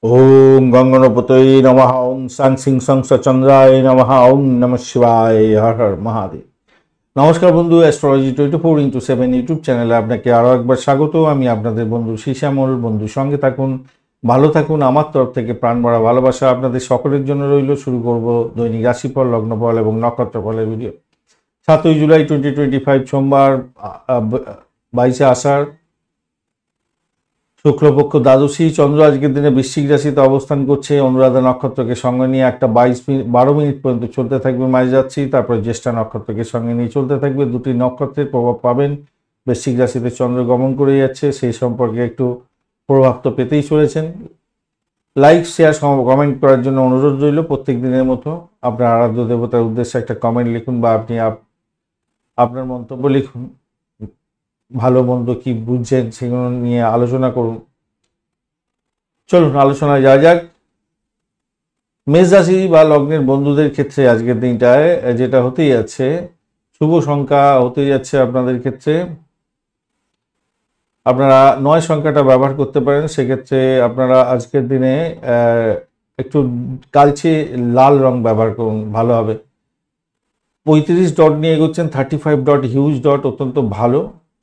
ओम गंगणपतये नमः। ओम सांग सिंह संस चंद्राय नमः। ओम नमः शिवाय। हर हर महादेव। নমস্কার বন্ধু, অ্যাস্ট্রোলজি 24x7 ইউটিউব চ্যানেলে আপনাকে আরও একবার স্বাগত। আমি আপনাদের বন্ধু শ্যামল। বন্ধু সঙ্গে থাকুন, ভালো থাকুন। আমার তরফ থেকে প্রাণ ভরা ভালোবাসা আপনাদের সকলের জন্য রইল। শুরু করব দৈনিক রাশিফল, লগ্নফল এবং নক্ষত্রফলের ভিডিও। 7ই জুলাই 2025 সোমবার, 22শে আষাঢ়, শুক্লপক্ষ দ্বাদশী। চন্দ্র আজকের দিনে বৃশ্চিক রাশিতে অবস্থান করছে। অনুরাধা নক্ষত্রকে সঙ্গে নিয়ে একটা 12 মিনিট পর্যন্ত চলতে থাকবে মাঝ যাচ্ছি। তারপরে জ্যেষ্ঠা নক্ষত্রকে সঙ্গে নিয়ে চলতে থাকবে। দুটি নক্ষত্রের প্রভাব পাবেন। বৃশ্চিক রাশিতে চন্দ্র গমন করে যাচ্ছে, সেই সম্পর্কে একটু প্রভাব তো পেতেই চলেছেন। লাইক, শেয়ার, কমেন্ট করার জন্য অনুরোধ রইল। প্রত্যেক দিনের মতো আপনার আরাধ্য দেবতার উদ্দেশ্যে একটা কমেন্ট লিখুন বা আপনি আপনার মন্তব্য লিখুন। ভালো মন্দ কি বুঝছেন সেগুলো নিয়ে আলোচনা করুন। চলুন আলোচনায় যাওয়া যাক। মেষ রাশি বা লগ্নের বন্ধুদের ক্ষেত্রে আজকের দিনটায় যেটা হতেই যাচ্ছে, শুভ সংখ্যা হতে যাচ্ছে আপনাদের ক্ষেত্রে। আপনারা 9 সংখ্যাটা ব্যবহার করতে পারেন। সেক্ষেত্রে আপনারা আজকের দিনে একটু কালচে লাল রং ব্যবহার করুন, ভালো হবে। 35 ডট নিয়ে এগোচ্ছেন, 35 ডট হিউজ ডট, অত্যন্ত ভালো,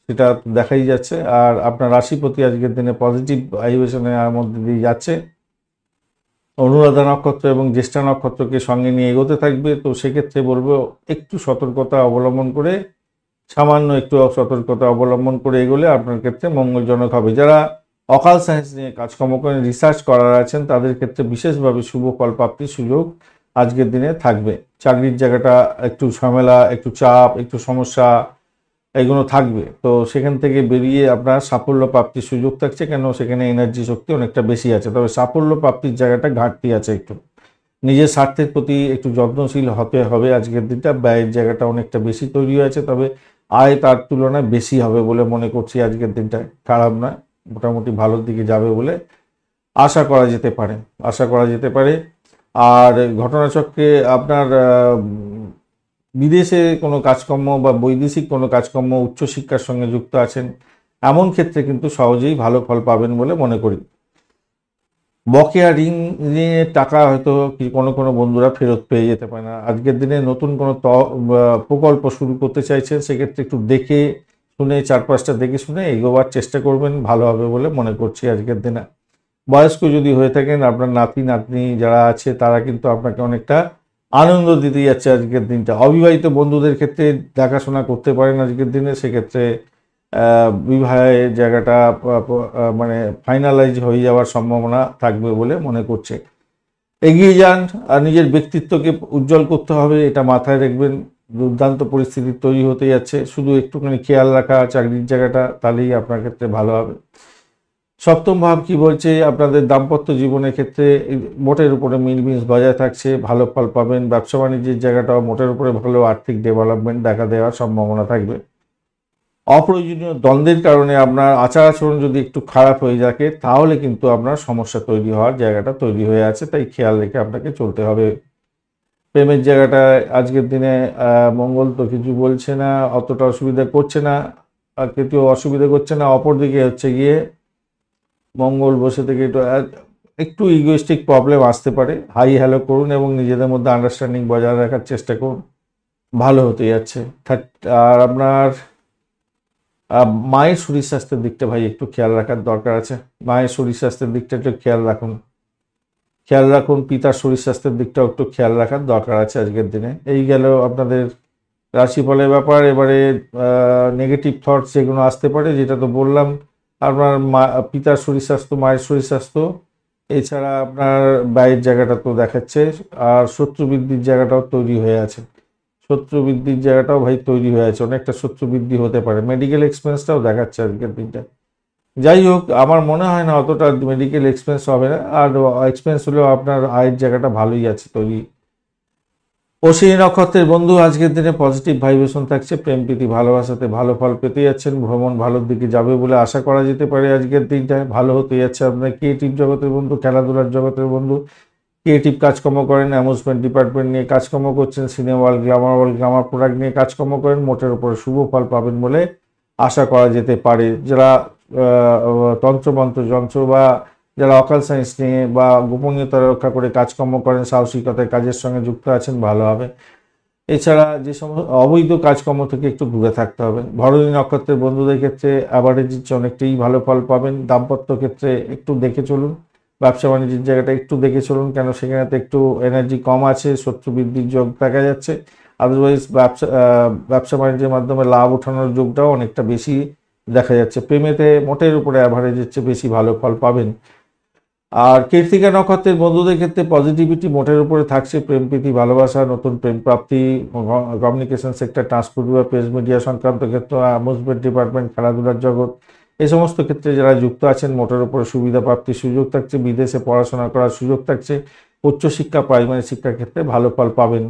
সেটা দেখাই যাচ্ছে। আর আপনার রাশিপতি আজকের দিনে পজিটিভ ভাইব্রেশনের মধ্যে দিয়ে যাচ্ছে। অনুরাধা নক্ষত্র এবং জ্যেষ্ঠা নক্ষত্রকে সঙ্গে নিয়ে এগোতে থাকবে। তো সেক্ষেত্রে বলবো একটু সতর্কতা অবলম্বন করে, সামান্য একটু সতর্কতা অবলম্বন করে এগোলে আপনার ক্ষেত্রে মঙ্গলজনক হবে। যারা অকাল সায়েন্স নিয়ে কাজকর্ম করেন, রিসার্চ করার আছেন, তাদের ক্ষেত্রে বিশেষভাবে শুভ ফল প্রাপ্তির সুযোগ আজকের দিনে থাকবে। চাকরির জায়গাটা একটু ঝামেলা, একটু চাপ, একটু সমস্যা এগুলো থাকবে। তো সেখান থেকে বেরিয়ে আপনার সাফল্য প্রাপ্তির সুযোগ থাকছে, কেন সেখানে এনার্জি শক্তি অনেকটা বেশি আছে। তবে সাফল্য প্রাপ্তির জায়গাটা ঘাটতি আছে একটু। নিজের স্বার্থের প্রতি একটু যত্নশীল হতে হবে আজকের দিনটা। ব্যয়ের জায়গাটা অনেকটা বেশি তৈরি হয়েছে, তবে আয় তার তুলনায় বেশি হবে বলে মনে করছি আজকের দিনটায়। খারাপ না, মোটামুটি ভালোর দিকে যাবে বলে আশা করা যেতে পারে। আর ঘটনাচক্রে আপনার বিদেশে কোনো কাজকর্ম বা বৈদেশিক কোনো কাজকর্ম, উচ্চশিক্ষার সঙ্গে যুক্ত আছেন, এমন ক্ষেত্রে কিন্তু সহজেই ভালো ফল পাবেন বলে মনে করি। বকেয়া ঋণের টাকা হয়তো কোনো বন্ধুরা ফেরত পেয়ে যেতে পারে না। আজকের দিনে নতুন কোনো প্রকল্প শুরু করতে চাইছেন, সেক্ষেত্রে একটু দেখে শুনে, 4-5টা দেখে শুনে এগোবার চেষ্টা করবেন, ভালো হবে বলে মনে করছি আজকের দিনে। বয়স্ক যদি হয়ে থাকেন, আপনার নাতি নাতনি যারা আছে তারা কিন্তু আপনাকে অনেকটা আনন্দ দিতে যাচ্ছে আজকের দিনটা। অবিবাহিত বন্ধুদের ক্ষেত্রে দেখাশোনা করতে পারেন আজকের দিনে, সেক্ষেত্রে বিবাহের জায়গাটা মানে ফাইনালাইজ হয়ে যাওয়ার সম্ভাবনা থাকবে বলে মনে করছে। এগিয়ে যান, আর নিজের ব্যক্তিত্বকে উজ্জ্বল করতে হবে, এটা মাথায় রাখবেন। দুর্দান্ত পরিস্থিতি তৈরি হতে যাচ্ছে, শুধু একটুখানি খেয়াল রাখা চাকরির জায়গাটা, তাহলেই আপনার ক্ষেত্রে ভালো হবে। সপ্তম ভাব কি বলছে, আপনাদের দাম্পত্য জীবনের ক্ষেত্রে মোটের উপরে মিলমিশ বজায় থাকছে, ভালো ফল পাবেন। ব্যবসা বাণিজ্যের জায়গাটাও মোটের উপরে ভালো, আর্থিক ডেভেলপমেন্ট দেখা দেওয়ার সম্ভাবনা থাকবে। অপ্রয়োজনীয় দ্বন্দ্বের কারণে আপনার আচার আচরণ যদি একটু খারাপ হয়ে থাকে, তাহলে কিন্তু আপনার সমস্যা তৈরি হওয়ার জায়গাটা তৈরি হয়ে আছে, তাই খেয়াল রেখে আপনাকে চলতে হবে। প্রেমের জায়গাটায় আজকের দিনে মঙ্গল তো কিছু বলছে না, অতটা অসুবিধা করছে না, আর কেউ অসুবিধা করছে না। অপরদিকে হচ্ছে গিয়ে মঙ্গল বসে থেকে একটু ইগোইস্টিক প্রবলেম আসতে পারে। হাই হ্যালো করুন এবং নিজেদের মধ্যে আন্ডারস্ট্যান্ডিং বজায় রাখার চেষ্টা করুন, ভালো হতে যাচ্ছে। আর আপনার মায়ের শরীর স্বাস্থ্যের দিকটা ভাই একটু খেয়াল রাখার দরকার আছে। মায়ের শরীর স্বাস্থ্যের দিকটা একটু খেয়াল রাখুন। পিতার শরীর স্বাস্থ্যের দিকটাও একটু খেয়াল রাখার দরকার আছে আজকের দিনে। এই গেল আপনাদের রাশিফলের ব্যাপার। এবারে নেগেটিভ থটস যেগুলো আসতে পারে, যেটা তো বললাম, আপনার পিতার শরীর স্বাস্থ্য, মায়ের শরীর স্বাস্থ্য, এছাড়া আপনার ব্যয়ের জায়গাটা তো দেখাচ্ছে। আর শত্রু বৃদ্ধির জায়গাটাও তৈরি হয়ে আছে। অনেকটা শত্রু বৃদ্ধি হতে পারে। মেডিকেল এক্সপেন্সটাও দেখাচ্ছে আজকের দিনটা। যাই হোক, আমার মনে হয় না অতটা মেডিকেল এক্সপেন্স হবে না, আর এক্সপেন্স হলেও আপনার আয়ের জায়গাটা ভালোই আছে তৈরি। অশ্বিনী নক্ষত্রের বন্ধু আজকের দিনে পজিটিভ ভাইব্রেশন থাকছে, প্রেম প্রীতি ভালোবাসাতে ভালো ফল পেতে যাচ্ছেন। ভ্রমণ ভালোর দিকে যাবে বলে আশা করা যেতে পারে আজকের দিনটায়, ভালো হতে যাচ্ছে। আপনার ক্রিয়েটিভ জগতের বন্ধু, খেলাধুলার জগতের বন্ধু, ক্রিয়েটিভ কাজকর্ম করেন, অ্যামিউজমেন্ট ডিপার্টমেন্ট নিয়ে কাজকর্ম করছেন, সিনেমা হল, গ্লামার প্রোডাক্ট নিয়ে কাজকর্ম করেন, মোটের উপরে শুভ ফল পাবেন বলে আশা করা যেতে পারে। যারা তন্ত্রমন্ত্র যন্ত্র বা যারা অকাল সায়েন্স নিয়ে বা গোপনীয়তা রক্ষা করে কাজকর্ম করেন, সাহসিকতায় কাজের সঙ্গে যুক্ত আছেন, ভালো হবে। এছাড়া যে সমস্ত অবৈধ কাজকর্ম থেকে একটু দূরে থাকতে হবে। ভরণী নক্ষত্রের বন্ধুদের ক্ষেত্রে অ্যাভারেজের চেয়ে অনেকটাই ভালো ফল পাবেন। দাম্পত্য ক্ষেত্রে একটু দেখে চলুন, ব্যবসা বাণিজ্যের জায়গাটা একটু দেখে চলুন, কেন সেখানেতে একটু এনার্জি কম আছে, শত্রু বৃদ্ধির যোগ দেখা যাচ্ছে। আদারওয়াইজ ব্যবসা বাণিজ্যের মাধ্যমে লাভ ওঠানোর যোগটাও অনেকটা বেশি দেখা যাচ্ছে। প্রেমেতে মোটের উপরে অ্যাভারেজের চেয়ে বেশি ভালো ফল পাবেন। আর কৃত্তিকা নক্ষত্রের বন্ধুদের ক্ষেত্রে পজিটিভিটি মোটের উপরে থাকছে। প্রেম প্রীতি, ভালোবাসা, নতুন প্রেম প্রাপ্তি, কমিউনিকেশন সেক্টর, ট্রান্সপোর্ট বা প্রেস মিডিয়া সংক্রান্ত ক্ষেত্র, অ্যামিউজমেন্ট ডিপার্টমেন্ট, খেলাধুলার জগৎ, এই সমস্ত ক্ষেত্রে যারা যুক্ত আছেন মোটের উপরে সুবিধা প্রাপ্তির সুযোগ থাকছে। বিদেশে পড়াশোনা করার সুযোগ থাকছে। উচ্চশিক্ষা, প্রাইমারি শিক্ষার ক্ষেত্রে ভালো ফল পাবেন।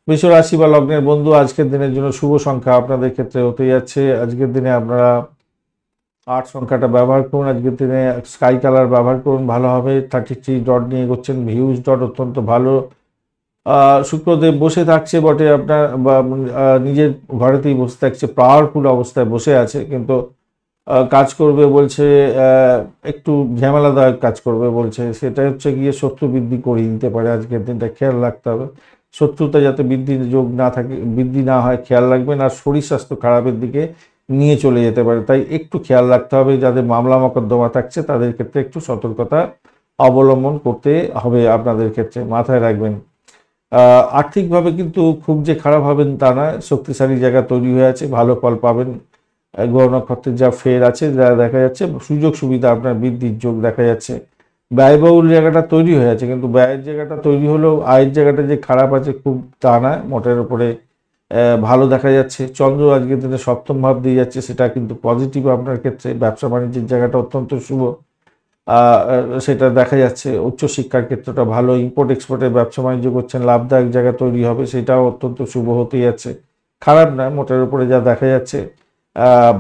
বৃষ রাশি বা লগ্নের বন্ধু, আজকের দিনের জন্য শুভ সংখ্যা আপনাদের ক্ষেত্রে হতে যাচ্ছে। আজকের দিনে আপনারা 8 সংখ্যাটা ব্যবহার করুন। আজকের দিনে স্কাই কালার ব্যবহার করুন, ভালো হবে। 33 ডট নিয়ে এগোচ্ছেন, হিউজ ডট, অত্যন্ত ভালো। শুক্রদেব বসে থাকছে বটে আপনার, বা নিজের ঘরেতেই বসে থাকছে, পাওয়ারফুল অবস্থায় বসে আছে, কিন্তু কাজ করবে বলছে, একটু ঝামেলাদায়ক কাজ করবে বলছে। সেটা হচ্ছে গিয়ে শত্রু বৃদ্ধি করিয়ে দিতে পারে। আজকের দিনটা খেয়াল রাখতে হবে, শত্রুতা যাতে বৃদ্ধির যোগ না থাকে, বৃদ্ধি না হয় খেয়াল রাখবেন। আর শরীর স্বাস্থ্য খারাপের দিকে নিয়ে চলে যেতে পারে, তাই একটু খেয়াল রাখতে হবে। যাদের মামলা মোকদ্দমা থাকছে তাদের ক্ষেত্রে একটু সতর্কতা অবলম্বন করতে হবে, আপনাদের ক্ষেত্রে মাথায় রাখবেন। আর্থিকভাবে কিন্তু খুব যে খারাপ হবেন তা নয়, শক্তিশালী জায়গা তৈরি হয়ে আছে, ভালো ফল পাবেন। গ্রহ নক্ষত্রের যা ফের আছে, যা দেখা যাচ্ছে সুযোগ সুবিধা আপনার বৃদ্ধির যোগ দেখা যাচ্ছে। ব্যয়বহুল জায়গাটা তৈরি হয়ে আছে, কিন্তু ব্যয়ের জায়গাটা তৈরি হলেও আয়ের জায়গাটা যে খারাপ আছে খুব তা নয়, মোটের উপরে ভালো দেখা যাচ্ছে। চন্দ্র আজকের দিনে সপ্তম ভাব দিয়ে যাচ্ছে, সেটা কিন্তু পজিটিভ আপনার ক্ষেত্রে। ব্যবসা বাণিজ্যের জায়গাটা অত্যন্ত শুভ, সেটা দেখা যাচ্ছে। উচ্চশিক্ষার ক্ষেত্রটা ভালো, ইম্পোর্ট এক্সপোর্টের ব্যবসা বাণিজ্য করছেন, লাভদায়ক জায়গা তৈরি হবে, সেটাও অত্যন্ত শুভ হতে যাচ্ছে। খারাপ নয়, মোটের উপরে যা দেখা যাচ্ছে।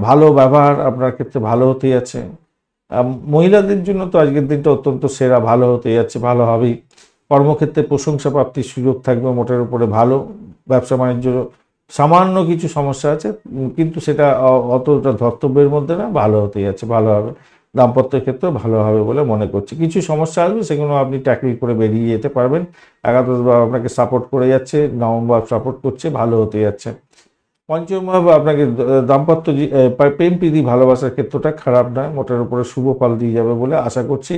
ভালো ব্যবহার আপনার ক্ষেত্রে ভালো হতে যাচ্ছে। মহিলাদের জন্য তো আজকের দিনটা অত্যন্ত সেরা, ভালো হতে যাচ্ছে, ভালো হবেই। কর্মক্ষেত্রে প্রশংসা প্রাপ্তির সুযোগ থাকবে, মোটের উপরে ভালো। ব্যবসা বাণিজ্য সামান্য কিছু সমস্যা আছে, কিন্তু সেটা অতটা ধর্তব্যের মধ্যে না, ভালো হতে যাচ্ছে, ভালো হবে। দাম্পত্যের ক্ষেত্রেও ভালো হবে বলে মনে করছি। কিছু সমস্যা আসবে, সেগুলো আপনি ট্যাকল করে বেরিয়ে যেতে পারবেন। একাদশ ভাব আপনাকে সাপোর্ট করে যাচ্ছে, নবম ভাব সাপোর্ট করছে, ভালো হতে যাচ্ছে। পঞ্চম ভাব আপনাকে দাম্পত্য প্রেম প্রীতি ভালোবাসার ক্ষেত্রটা খারাপ নয়, মোটের উপরে শুভ ফল দিয়ে যাবে বলে আশা করছি।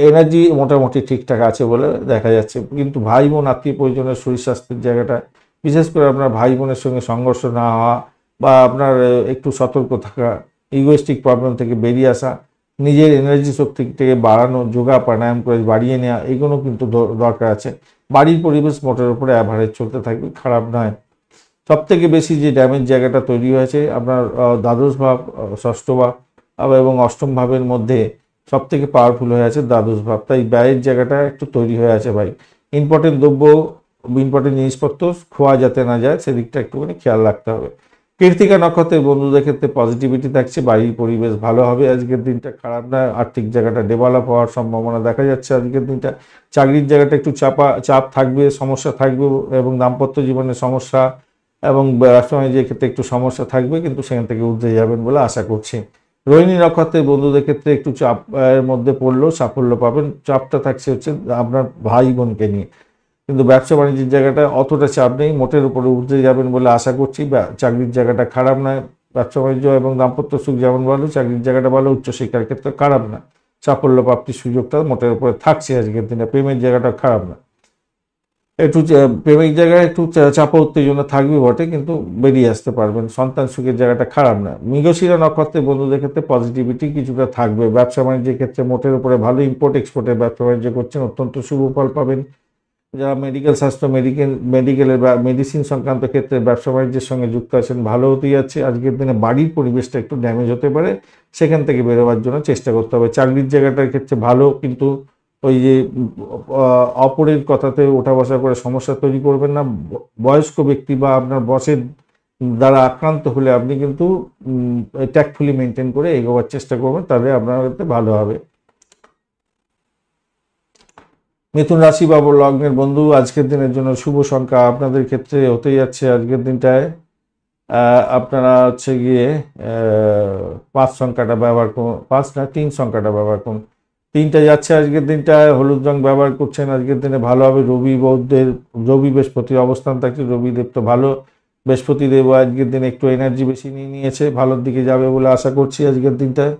এনার্জি মোটামুটি ঠিকঠাক আছে বলে দেখা যাচ্ছে, কিন্তু ভাই বোন, আত্মীয় পরিজনের শরীর স্বাস্থ্যের জায়গাটা, বিশেষ করে আপনার ভাই বোনের সঙ্গে সংঘর্ষ না হওয়া, বা আপনার একটু সতর্ক থাকা, ইগোয়েস্টিক প্রবলেম থেকে বেরিয়ে আসা, নিজের এনার্জি শক্তি থেকে বাড়ানো, যোগা প্রাণায়াম করে বাড়িয়ে নেওয়া, এগুলো কিন্তু দরকার আছে। বাড়ির পরিবেশ মোটের উপরে অ্যাভারেজ চলতে থাকবে, খারাপ নয়। সব থেকে বেশি যে ড্যামেজ জায়গাটা তৈরি হয়েছে আপনার দ্বাদশ ভাব, ষষ্ঠ ভাব এবং অষ্টম ভাবের মধ্যে সব থেকে পাওয়ারফুল হয়ে আছে দ্বাদশ ভাব, তাই ব্যয়ের জায়গাটা একটু তৈরি হয়ে আছে ভাই। ইম্পর্টেন্ট দ্রব্য, ইম্পর্টেন্ট জিনিসপত্র খোয়া যাতে না যায়, সেদিকটা একটুখানি খেয়াল রাখতে হবে। কৃত্তিকা নক্ষত্রের বন্ধুদের ক্ষেত্রে পজিটিভিটি থাকছে, বাড়ির পরিবেশ ভালো হবে। আজকের দিনটা খারাপ না, আর্থিক জায়গাটা ডেভেলপ হওয়ার সম্ভাবনা দেখা যাচ্ছে আজকের দিনটা। চাকরির জায়গাটা একটু চাপ থাকবে, সমস্যা থাকবে, এবং দাম্পত্য জীবনে সমস্যা এবং ব্যবসা বাণিজ্যের ক্ষেত্রে একটু সমস্যা থাকবে, কিন্তু সেখান থেকে উঠে যাবেন বলে আশা করছি। রোহিণী নক্ষত্রের বন্ধুদের ক্ষেত্রে একটু চাপের মধ্যে পড়লেও সাফল্য পাবেন। চাপটা থাকছে হচ্ছে আপনার ভাই বোনকে নিয়ে, কিন্তু ব্যবসা বাণিজ্যের জায়গাটা অতটা চাপ নেই, মোটের উপরে উঠতে যাবেন বলে আশা করছি। চাকরির জায়গাটা খারাপ নয়, ব্যবসা বাণিজ্য এবং দাম্পত্য সুখ যেমন ভালো, চাকরির জায়গাটা ভালো, উচ্চশিক্ষার ক্ষেত্রে খারাপ না, সাফল্য প্রাপ্তির সুযোগটা মোটের উপরে থাকছে আজকের দিনে। প্রেমের জায়গাটা খারাপ না, একটু প্রেমিক জায়গায় একটু চাপা উত্তেজনা থাকবে বটে, কিন্তু বেরিয়ে আসতে পারবেন। সন্তান সুখের জায়গাটা খারাপ না। মৃগশিরা নক্ষত্রের বন্ধুদের ক্ষেত্রে পজিটিভিটি কিছুটা থাকবে। ব্যবসা বাণিজ্যের ক্ষেত্রে মোটের উপরে ভালো, ইম্পোর্ট এক্সপোর্টের ব্যবসা বাণিজ্য করছেন, অত্যন্ত শুভ ফল পাবেন। যারা মেডিকেল স্বাস্থ্য, মেডিকেলের বা মেডিসিন সংক্রান্ত ক্ষেত্রে ব্যবসা বাণিজ্যের সঙ্গে যুক্ত আছেন, ভালো হতেই যাচ্ছে। আজকের দিনে বাড়ির পরিবেশটা একটু ড্যামেজ হতে পারে, সেখান থেকে বেরোবার জন্য চেষ্টা করতে হবে। চাকরির জায়গাটার ক্ষেত্রে ভালো, কিন্তু ওই যে অপরের কথাতে ওঠা বসা করে সমস্যা তৈরি করবেন না। বয়স্ক ব্যক্তি বা আপনার বসের দ্বারা আক্রান্ত হলে আপনি কিন্তু ট্যাক্টফুলি মেনটেন করে এগোবার চেষ্টা করবেন, তাহলে আপনার ক্ষেত্রে ভালো হবে। মিথুন রাশি বা লগ্নের বন্ধু, আজকের দিনের জন্য শুভ সংখ্যা আপনাদের ক্ষেত্রে হতে যাচ্ছে আজকের দিনটায় আপনারা হচ্ছে গিয়ে 5 সংখ্যাটা ব্যবহার করুন, 5 না 3 সংখ্যাটা ব্যবহার করুন। 3টা যাচ্ছে আজকের দিনটা, হলুদ রং ব্যবহার করছেন আজকের দিনে ভালো হবে। রবি বৃহস্পতির অবস্থান থাকছে, রবিদেব তো ভালো, বৃহস্পতি দেব আজকের দিনে একটু এনার্জি বেশি নিয়ে নিয়েছে, ভালোর দিকে যাবে বলে আশা করছি আজকের দিনটায়।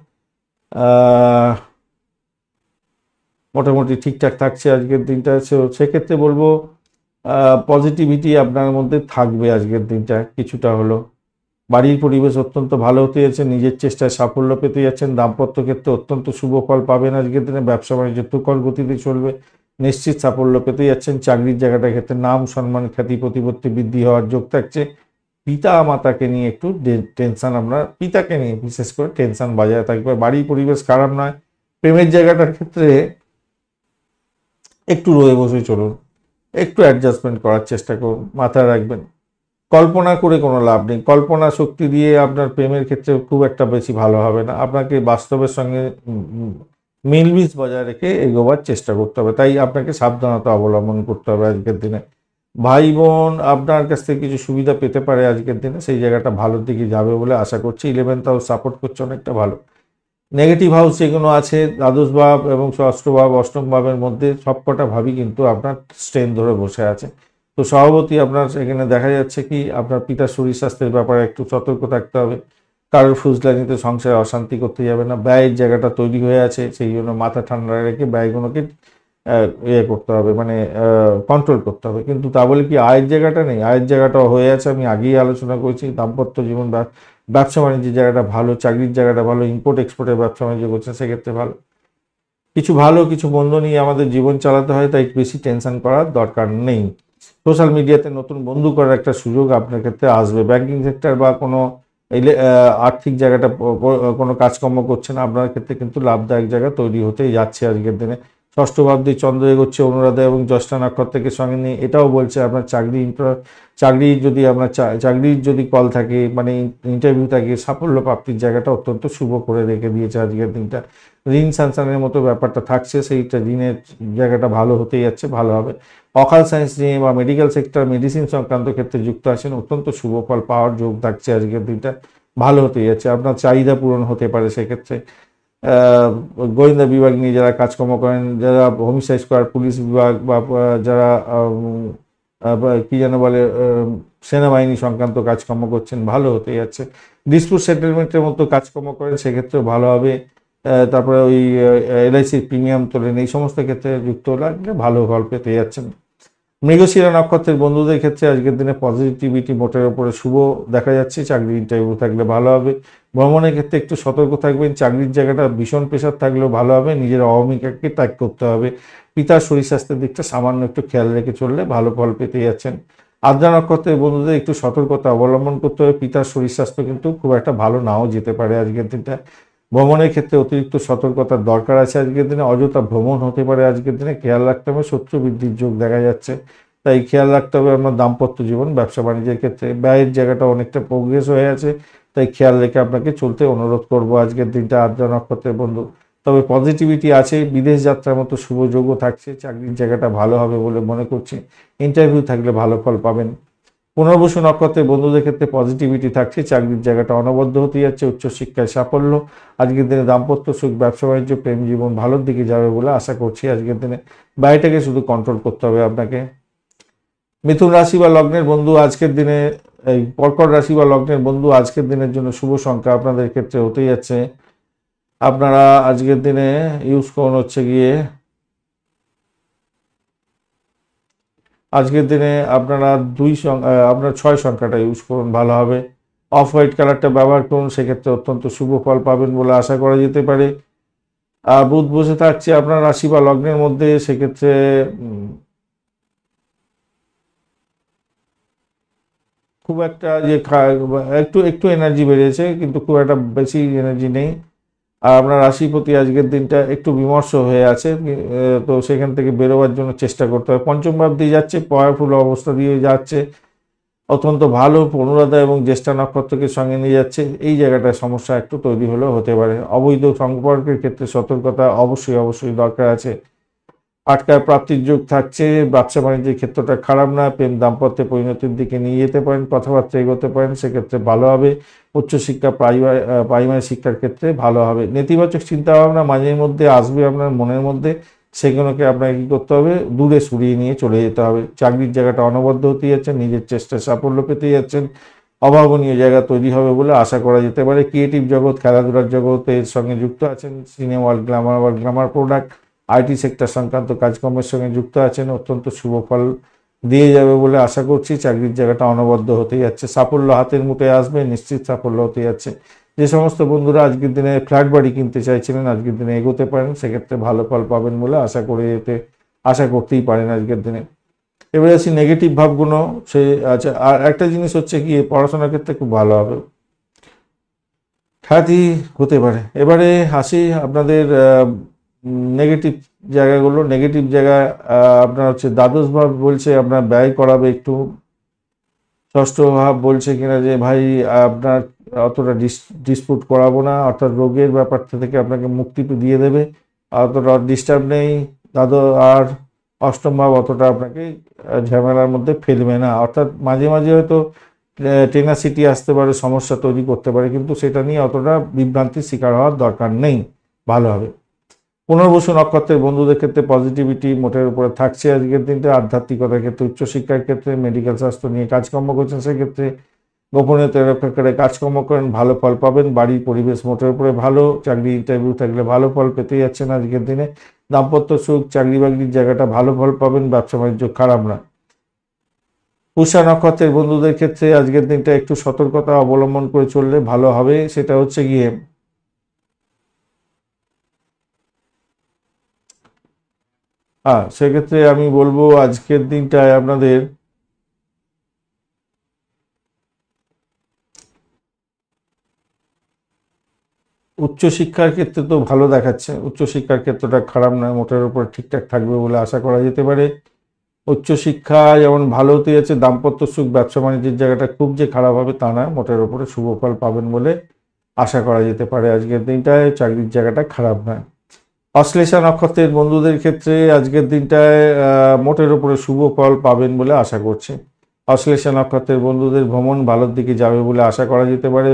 মোটামুটি ঠিকঠাক থাকছে আজকের দিনটা। সেক্ষেত্রে বলবো পজিটিভিটি আপনার মধ্যে থাকবে আজকের দিনটা কিছুটা হলো। বাড়ির পরিবেশ অত্যন্ত ভালো হতে যাচ্ছে, নিজের চেষ্টায় সাফল্য পেতে যাচ্ছেন, দাম্পত্য ক্ষেত্রে অত্যন্ত শুভ ফল পাবেন আজকের দিনে, ব্যবসা বাণিজ্য তুখর গতিতে চলবে, নিশ্চিত সাফল্য পেতে যাচ্ছেন। চাকরির জায়গাটার ক্ষেত্রে নাম সম্মান খ্যাতি প্রতিপত্তি বৃদ্ধি হওয়ার যোগ থাকছে। পিতা মাতাকে নিয়ে একটু টেনশন, আপনার পিতাকে নিয়ে বিশেষ করে টেনশন বজায় থাকবে। বাড়ির পরিবেশ খারাপ নয়, প্রেমের জায়গাটার ক্ষেত্রে একটু রয়ে বসে চলুন, একটু অ্যাডজাস্টমেন্ট করার চেষ্টা করুন, মাথায় রাখবেন কল্পনা করে কোনো লাভ নেই। কল্পনা শক্তি দিয়ে আপনার প্রেমের ক্ষেত্রে খুব একটা বেশি ভালো হবে না, আপনাকে বাস্তবের সঙ্গে মিলমিশ বজায় রেখে এগোবার চেষ্টা করতে হবে। তাই আপনাকে সাবধানতা অবলম্বন করতে হবে আজকের দিনে। ভাই বোন আপনার কাছ থেকে কিছু সুবিধা পেতে পারে আজকের দিনে, সেই জায়গাটা ভালোর দিকে যাবে বলে আশা করছি। 11th হাউস সাপোর্ট করছে অনেকটা ভালো। নেগেটিভ হাউস যেগুলো আছে, দ্বাদশ ভাব এবং ষষ্ঠ ভাব, অষ্টম ভাবের মধ্যে সবকটা ভাবই কিন্তু আপনার স্ট্রেন ধরে বসে আছে। তো স্বভাবতই আপনার এখানে দেখা যাচ্ছে কি আপনার পিতার শরীর স্বাস্থ্যের ব্যাপারে একটু সতর্ক থাকতে হবে। কারোর ফুসলানিতে সংসারে অশান্তি করতে যাবে না। ব্যয়ের জায়গাটা তৈরি হয়ে আছে, সেই জন্য মাথা ঠান্ডা রেখে ব্যয়গুলোকে করতে হবে, মানে কন্ট্রোল করতে হবে। কিন্তু তা বলে কি আয়ের জায়গাটা নেই? আয়ের জায়গাটাও হয়ে আছে, আমি আগেই আলোচনা করেছি। দাম্পত্য জীবন, ব্যবসা বাণিজ্যের জায়গাটা ভালো, চাকরির জায়গাটা ভালো, ইম্পোর্ট এক্সপোর্টের ব্যবসা বাণিজ্য করছেন সেক্ষেত্রে ভালো। কিছু ভালো কিছু মন্দ নিয়ে আমাদের জীবন চালাতে হয়, তাই বেশি টেনশন করার দরকার নেই। সোশ্যাল মিডিয়াতে নতুন বন্ধু করার একটা সুযোগ আপনার ক্ষেত্রে আসবে। ব্যাংকিং সেক্টর বা কোনো আর্থিক জায়গাটা কোনো কাজকর্ম করছেন, আপনার ক্ষেত্রে কিন্তু লাভদায়ক জায়গা তৈরি হতেই যাচ্ছে আজকের দিনে। ষষ্ঠ ভাব দিয়ে চন্দ্র এগোচ্ছে অনুরাধা এবং জ্যেষ্ঠা নক্ষত্রকে সঙ্গে নিয়ে, এটাও বলছে আপনার চাকরির যদি কল থাকে, মানে ইন্টারভিউ থাকে, সাফল্য প্রাপ্তির জায়গাটা অত্যন্ত শুভ করে রেখে দিয়েছে আজকের দিনটা। ঋণ স্যাংশনের মতো ব্যাপারটা থাকছে, সেইটা ঋণের জায়গাটা ভালো হতেই যাচ্ছে, ভালো হবে। অকাল সায়েন্স নিয়ে বা মেডিকেল সেক্টর, মেডিসিন সংক্রান্ত ক্ষেত্রে যুক্ত আছেন, অত্যন্ত শুভ ফল পাওয়ার যোগ থাকছে আজকের দিনটা, ভালো হতেই যাচ্ছে। আপনার চাহিদা পূরণ হতে পারে সেক্ষেত্রে। গোয়েন্দা বিভাগ নিয়ে যারা কাজকর্ম করেন, যারা হোমিসাইড স্কোয়াড, পুলিশ বিভাগ বা যারা কি যেন বলে সেনাবাহিনী সংক্রান্ত কাজকর্ম করছেন, ভালো হতে যাচ্ছে। ডিসপুট সেটেলমেন্টের মতো কাজকর্ম করেন সেক্ষেত্রে ভালো হবে। তারপরে ওই এলআইসির প্রিমিয়াম তোলেন, এই সমস্ত ক্ষেত্রে যুক্ত লাগলে ভালো ফল পেতে যাচ্ছেন। মৃগশিরা নক্ষত্রের বন্ধুদের ক্ষেত্রে আজকের দিনে পজিটিভিটি মোটের উপরে শুভ দেখা যাচ্ছে। চাকরি ইন্টারভিউ থাকলে ভালো হবে। ভ্রমণের ক্ষেত্রে একটু সতর্ক থাকবেন। চাকরির জায়গাটা ভীষণ প্রেশার থাকলেও ভালো হবে, নিজের অহমিকাকে ত্যাগ করতে হবে। পিতার শরীর স্বাস্থ্যের দিকটা সামান্য একটু খেয়াল রেখে চললে ভালো ফল পেতে যাচ্ছেন। আদ্রা নক্ষত্রের বন্ধুদের একটু সতর্কতা অবলম্বন করতে হবে। পিতার শরীর স্বাস্থ্য কিন্তু খুব একটা ভালো নাও যেতে পারে আজকের দিনটা। ভ্রমণের ক্ষেত্রে অতিরিক্ত সতর্কতার দরকার আছে আজকের দিনে। অযথা ভ্রমণ হতে পারে আজকের দিনে, খেয়াল রাখতে হবে। শত্রু বৃদ্ধির যোগ দেখা যাচ্ছে, তাই খেয়াল রাখতে হবে। আমার দাম্পত্য জীবন, ব্যবসা বাণিজ্যের ক্ষেত্রে ব্যয়ের জায়গাটা অনেকটা প্রোগ্রেস হয়ে আছে, তাই খেয়াল রেখে আপনাকে চলতে অনুরোধ করব আজকের দিনটা আদ্রা নক্ষত্রের বন্ধু। তবে পজিটিভিটি আছে, বিদেশ যাত্রার মতো শুভ যোগও থাকছে। চাকরির জায়গাটা ভালো হবে বলে মনে করছি। ইন্টারভিউ থাকলে ভালো ফল পাবেন। পুনর্বসু নক্ষত্রের বন্ধুদের ক্ষেত্রে পজিটিভিটি থাকছে, চাকরির জায়গাটা অনবদ্য হতে যাচ্ছে, উচ্চশিক্ষায় সাফল্য। আজকের দিনে দাম্পত্য সুখ, ব্যবসা বাণিজ্য, প্রেম জীবন ভালোর দিকে যাবে বলে আশা করছি আজকের দিনে। ব্যয়টাকে শুধু কন্ট্রোল করতে হবে আপনাকে। মিথুন রাশি বা লগ্নের বন্ধু আজকের দিনে, এই কর্কট রাশি বা লগ্নের বন্ধু আজকের দিনের জন্য শুভ সংখ্যা আপনাদের ক্ষেত্রে হতেই যাচ্ছে। আপনারা আজকের দিনে ইউজ করুন হচ্ছে গিয়ে, আজকের দিনে আপনারা আপনার 6 সংখ্যাটা ইউজ করুন, ভালো হবে। অফ হোয়াইট কালারটা ব্যবহার করুন, সেক্ষেত্রে অত্যন্ত শুভ ফল পাবেন বলে আশা করা যেতে পারে। আর বুধ বসে থাকছে আপনার রাশি বা লগ্নের মধ্যে, সেক্ষেত্রে খুব একটা যে একটু একটু এনার্জি বেড়েছে, কিন্তু খুব একটা বেশি এনার্জি নেই। আর আপনার রাশিপতি আজকের দিনটা একটু বিমর্ষ হয়ে আছে, তো সেখান থেকে বেরোবার জন্য চেষ্টা করতে হবে। পঞ্চম ভাব দিয়ে যাচ্ছে, পাওয়ারফুল অবস্থা দিয়ে যাচ্ছে, অত্যন্ত ভালো। অনুরাধা এবং জ্যেষ্ঠা নক্ষত্রকে সঙ্গে নিয়ে যাচ্ছে, এই জায়গাটায় সমস্যা একটু তৈরি হলেও হতে পারে। অবৈধ সম্পর্কের ক্ষেত্রে সতর্কতা অবশ্যই অবশ্যই দরকার আছে। আটকায় প্রাপ্তির যোগ থাকছে। ব্যবসা বাণিজ্যের ক্ষেত্রটা খারাপ না, প্রেম দাম্পত্যে পরিণতির দিকে নিয়ে যেতে পারেন, কথাবার্তা এগোতে পারেন, সেক্ষেত্রে ভালো হবে। উচ্চশিক্ষা প্রাইমারি শিক্ষার ক্ষেত্রে ভালো হবে। নেতিবাচক চিন্তাভাবনা মাঝে মধ্যে আসবে আপনার মনের মধ্যে, সেগুলোকে আপনাকে কী করতে হবে, দূরে সরিয়ে নিয়ে চলে যেতে হবে। চাকরির জায়গাটা অনবদ্য হতে যাচ্ছেন, নিজের চেষ্টায় সাফল্য পেতে যাচ্ছেন, অভাবনীয় জায়গা তৈরি হবে বলে আশা করা যেতে পারে। ক্রিয়েটিভ জগৎ, খেলাধুলার জগতের সঙ্গে যুক্ত আছেন, cinema world, Glamour product, IT sector সংক্রান্ত কাজকর্মের সঙ্গে যুক্ত আছেন, অত্যন্ত শুভ ফল দিয়ে যাবে বলে আশা করছি। চাকরির জায়গাটা অনবদ্য হতে যাচ্ছে, সাফল্য হাতের মুঠে আসবে, নিশ্চিত সাফল্য হতে যাচ্ছে। যে সমস্ত বন্ধুরা আজকের দিনে ফ্ল্যাট বাড়ি কিনতে চাইছিলেন, আজকের দিনে এগোতে পারেন, সেক্ষেত্রে ভালো ফল পাবেন বলে আশা করতেই পারেন আজকের দিনে। এবারে আসি নেগেটিভ ভাবগুলো। সে আচ্ছা, আর একটা জিনিস হচ্ছে কি, পড়াশোনার ক্ষেত্রে খুব ভালো হবে, খ্যাতি হতে পারে। এবারে আসি আপনাদের নেগেটিভ জায়গাগুলো। নেগেটিভ জায়গা আপনার হচ্ছে দ্বাদশ ভাব বলছে আপনার ব্যয় করাবে একটু। ষষ্ঠ ভাব বলছে কিনা যে ভাই আপনার অতটা ডিসপুট করাবো না, অর্থাৎ রোগের ব্যাপারটা থেকে আপনাকে মুক্তি দিয়ে দেবে, অতটা ডিস্টার্ব নেই। আর অষ্টম ভাব অতটা আপনাকে ঝামেলার মধ্যে ফেলবে না, অর্থাৎ মাঝে মাঝে হয়তো টেনাসিটি আসতে পারে, সমস্যা তৈরি করতে পারে, কিন্তু সেটা নিয়ে অতটা বিভ্রান্তির শিকার হওয়ার দরকার নেই, ভালো হবে। পুনর্বসু নক্ষত্রের বন্ধুদের ক্ষেত্রে পজিটিভিটি মোটের উপরে থাকছে আজকের দিনটা। আধ্যাত্মিকতার ক্ষেত্রে, উচ্চশিক্ষার ক্ষেত্রে, মেডিকেল স্বাস্থ্য নিয়ে কাজকর্ম করছেন, সেক্ষেত্রে গোপনীয়তা রক্ষা করে কাজকর্ম করেন, ভালো ফল পাবেন। বাড়ির পরিবেশ মোটের উপরে ভালো। চাকরি ইন্টারভিউ থাকলে ভালো ফল পেতে যাচ্ছেন আজকের দিনে। দাম্পত্য সুখ, চাকরি বাকরির জায়গাটা ভালো ফল পাবেন, ব্যবসা বাণিজ্য খারাপ না। পুষা নক্ষত্রের বন্ধুদের ক্ষেত্রে আজকের দিনটা একটু সতর্কতা অবলম্বন করে চললে ভালো হবে। সেটা হচ্ছে গিয়ে সেক্ষেত্রে আমি বলবো আজকের দিনটায় আপনাদের উচ্চশিক্ষার ক্ষেত্রে তো ভালো দেখাচ্ছে, উচ্চশিক্ষার ক্ষেত্রটা খারাপ নয়, মোটের উপর ঠিকঠাক থাকবে বলে আশা করা যেতে পারে। উচ্চশিক্ষা যেমন ভালো হতে যাচ্ছে, দাম্পত্য সুখ, ব্যবসা বাণিজ্যের জায়গাটা খুব যে খারাপ হবে তা নয়, মোটের উপরে শুভ ফল পাবেন বলে আশা করা যেতে পারে আজকের দিনটায়। চাকরির জায়গাটা খারাপ নয়। অশ্লেষা নক্ষত্রের বন্ধুদের ক্ষেত্রে আজকের দিনটায় মোটের উপরে শুভ ফল পাবেন বলে আশা করছি। অশ্লেষা নক্ষত্রের বন্ধুদের ভ্রমণ ভালোর দিকে যাবে বলে আশা করা যেতে পারে।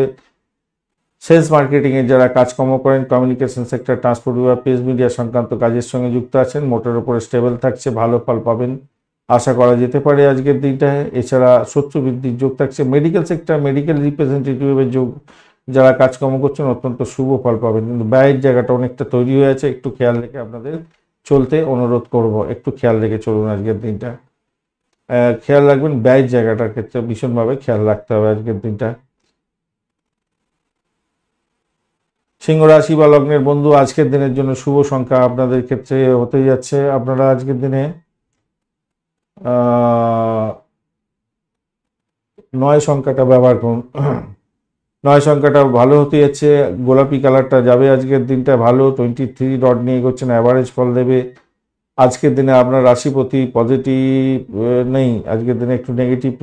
সেলস মার্কেটিংয়ের যারা কাজকর্ম করেন, কমিউনিকেশন সেক্টর, ট্রান্সপোর্ট বিভাগ, প্রেস মিডিয়া সংক্রান্ত কাজের সঙ্গে যুক্ত আছেন, মোটের উপরে স্টেবল থাকছে, ভালো ফল পাবেন আশা করা যেতে পারে আজকের দিনটায়। এছাড়া শত্রু বৃদ্ধির যোগ থাকছে। মেডিকেল সেক্টর, মেডিকেল রিপ্রেজেন্টেটিভের যোগ যারা কাজকর্ম করছেন, অত্যন্ত শুভ ফল পাবেন, কিন্তু ব্যয়ের জায়গাটা অনেকটা তৈরি হয়ে আছে, একটু খেয়াল রেখে আপনাদের চলতে অনুরোধ করব। একটু খেয়াল রেখে চলুন আজকের দিনটা, খেয়াল রাখবেন, ব্যয়ের জায়গাটার ক্ষেত্রে ভীষণভাবে খেয়াল রাখতে হবে আজকের দিনটা। সিংহ রাশি বা লগ্নের বন্ধু, আজকের দিনের জন্য শুভ সংখ্যা আপনাদের ক্ষেত্রে হতে যাচ্ছে, আপনারা আজকের দিনে 9 সংখ্যাটা ব্যবহার করুন। 9 সংখ্যাটা ভালো হতে যাচ্ছে, গোলাপি কালারটা যাবে আজকের দিনটা ভালো। 23 ডট নিয়ে এগোচ্ছেন, অ্যাভারেজ ফল দেবে। আজকের দিনে আপনার রাশিপতি পজিটিভ নেই, আজকের দিনে একটু নেগেটিভ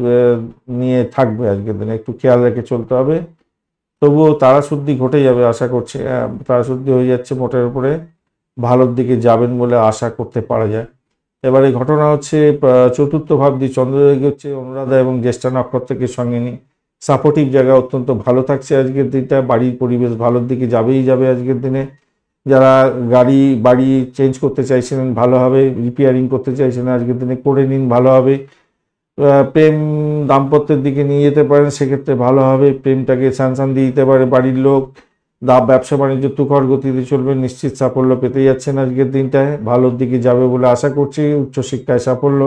নিয়ে থাকবে, আজকের দিনে একটু খেয়াল রেখে চলতে হবে। তবুও তারাশুদ্ধি ঘটে যাবে আশা করছি, তারাশুদ্ধি হয়ে যাচ্ছে, মোটের উপরে ভালোর দিকে যাবেন বলে আশা করতে পারা যায়। এবারে ঘটনা হচ্ছে চতুর্থ ভাব দিয়ে চন্দ্রযোগী হচ্ছে, অনুরাধা এবং জ্যেষ্ঠা নক্ষত্রকে সঙ্গে নিয়ে সাপোর্টিভ জায়গা অত্যন্ত ভালো থাকছে আজকের দিনটা। বাড়ির পরিবেশ ভালোর দিকে যাবেই যাবে আজকের দিনে। যারা বাড়ি চেঞ্জ করতে চাইছিলেন ভালো হবে, রিপেয়ারিং করতে চাইছেন আজকের দিনে করে নিন, ভালো হবে। প্রেম দাম্পত্যের দিকে নিয়ে যেতে পারেন, সেক্ষেত্রে ভালো হবে, প্রেমটাকে সানসান দিয়ে দিতে পারে বাড়ির লোক। ব্যবসা বাণিজ্য তুখর গতিতে চলবে, নিশ্চিত সাফল্য পেতে যাচ্ছেন আজকের দিনটায়, ভালোর দিকে যাবে বলে আশা করছি। উচ্চশিক্ষায় সাফল্য,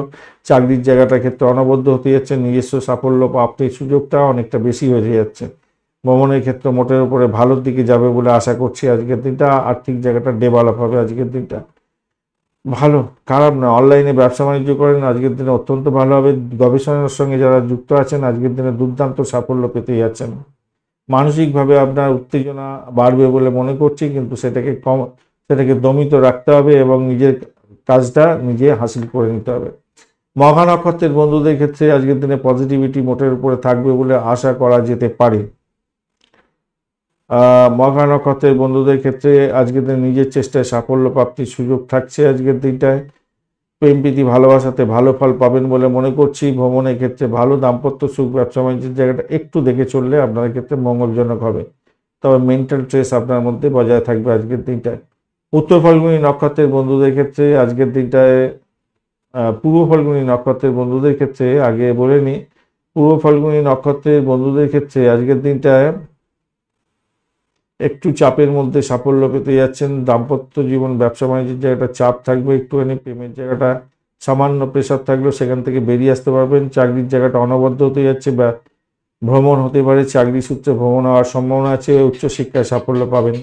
চাকরির জায়গাটার ক্ষেত্রে অনবদ্য হতে যাচ্ছে, নিজস্ব সাফল্য প্রাপ্তির সুযোগটা অনেকটা বেশি হয়ে যাচ্ছে। ভ্রমণের ক্ষেত্রে মোটের উপরে ভালোর দিকে যাবে বলে আশা করছি আজকের দিনটা। আর্থিক জায়গাটা ডেভেলপ হবে আজকের দিনটা, ভালো, খারাপ না। অনলাইনে ব্যবসা বাণিজ্য করেন, আজকের দিনে অত্যন্ত ভালো হবে। গবেষণার সঙ্গে যারা যুক্ত আছেন, আজকের দিনে দুর্দান্ত সাফল্য পেতে যাচ্ছেন। মানসিকভাবে আপনার উত্তেজনা বাড়বে বলে মনে করছি, কিন্তু সেটাকে দমিত রাখতে হবে এবং নিজের কাজটা নিজে হাসিল করে নিতে হবে। মঘা নক্ষত্রের বন্ধুদের ক্ষেত্রে আজকের দিনে পজিটিভিটি মোটের উপরে থাকবে বলে আশা করা যেতে পারে। মঘা নক্ষত্রের বন্ধুদের ক্ষেত্রে আজকের দিনে নিজের চেষ্টায় সাফল্য প্রাপ্তির সুযোগ থাকছে আজকের দিনটায়। প্রেম প্রীতি ভালোবাসাতে ভালো ফল পাবেন বলে মনে করছি। ভ্রমণের ক্ষেত্রে ভালো, দাম্পত্য সুখ, ব্যবসা বাণিজ্যের জায়গাটা একটু দেখে চললে আপনার ক্ষেত্রে মঙ্গলজনক হবে। তবে মেন্টাল স্ট্রেস আপনার মধ্যে বজায় থাকবে আজকের দিনটায়। উত্তর ফাল্গুনী নক্ষত্রের বন্ধুদের ক্ষেত্রে আজকের দিনটায় পূর্ব ফাল্গুনী নক্ষত্রের বন্ধুদের ক্ষেত্রে আগে বলে নিই, পূর্ব ফাল্গুনী নক্ষত্রের বন্ধুদের ক্ষেত্রে আজকের দিনটায় একটু চাপের মধ্যে সাফল্য পেতে যাচ্ছেন। দাম্পত্য জীবন, ব্যবসা বাণিজ্যের জায়গাটা চাপ থাকবে, একটুখানি প্রেমের জায়গাটা সামান্য প্রেশার থাকলেও সেখান থেকে বেরিয়ে আসতে পারবেন। চাকরির জায়গাটা অনবদ্য হতে যাচ্ছে, বা ভ্রমণ হতে পারে, চাকরি সূত্রে ভ্রমণ হওয়ার সম্ভাবনা আছে, উচ্চশিক্ষায় সাফল্য পাবেন।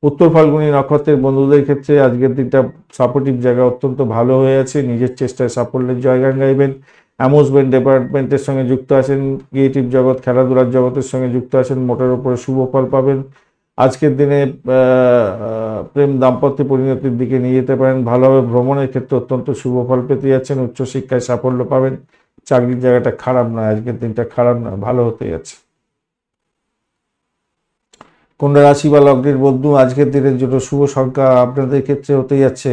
উত্তর ফাল্গুনী নক্ষত্রের বন্ধুদের ক্ষেত্রে আজকের দিনটা সাপোর্টিভ জায়গা অত্যন্ত ভালো হয়ে আছে, নিজের চেষ্টায় সাফল্যের জয়গান গাইবেন। অ্যামিউজমেন্ট ডিপার্টমেন্টের সঙ্গে যুক্ত আছেন, ক্রিয়েটিভ জগৎ, খেলাধুলার জগতের সঙ্গে যুক্ত আছেন, মোটের উপরে শুভ ফল পাবেন। আজকের দিনে প্রেম দাম্পত্য পরিণতির দিকে নিয়ে যেতে পারেন, ভালোভাবে ভ্রমণের ক্ষেত্রে অত্যন্ত শুভ ফল পেতে যাচ্ছেন, উচ্চশিক্ষায় সাফল্য পাবেন। চাকরির জায়গাটা খারাপ নয়, আজকের দিনটা খারাপ নয়, ভালো হতে যাচ্ছে। কন্যা রাশি বা লগ্নের বন্ধু, আজকের দিনের জন্য শুভ সংখ্যা আপনাদের ক্ষেত্রে হতে যাচ্ছে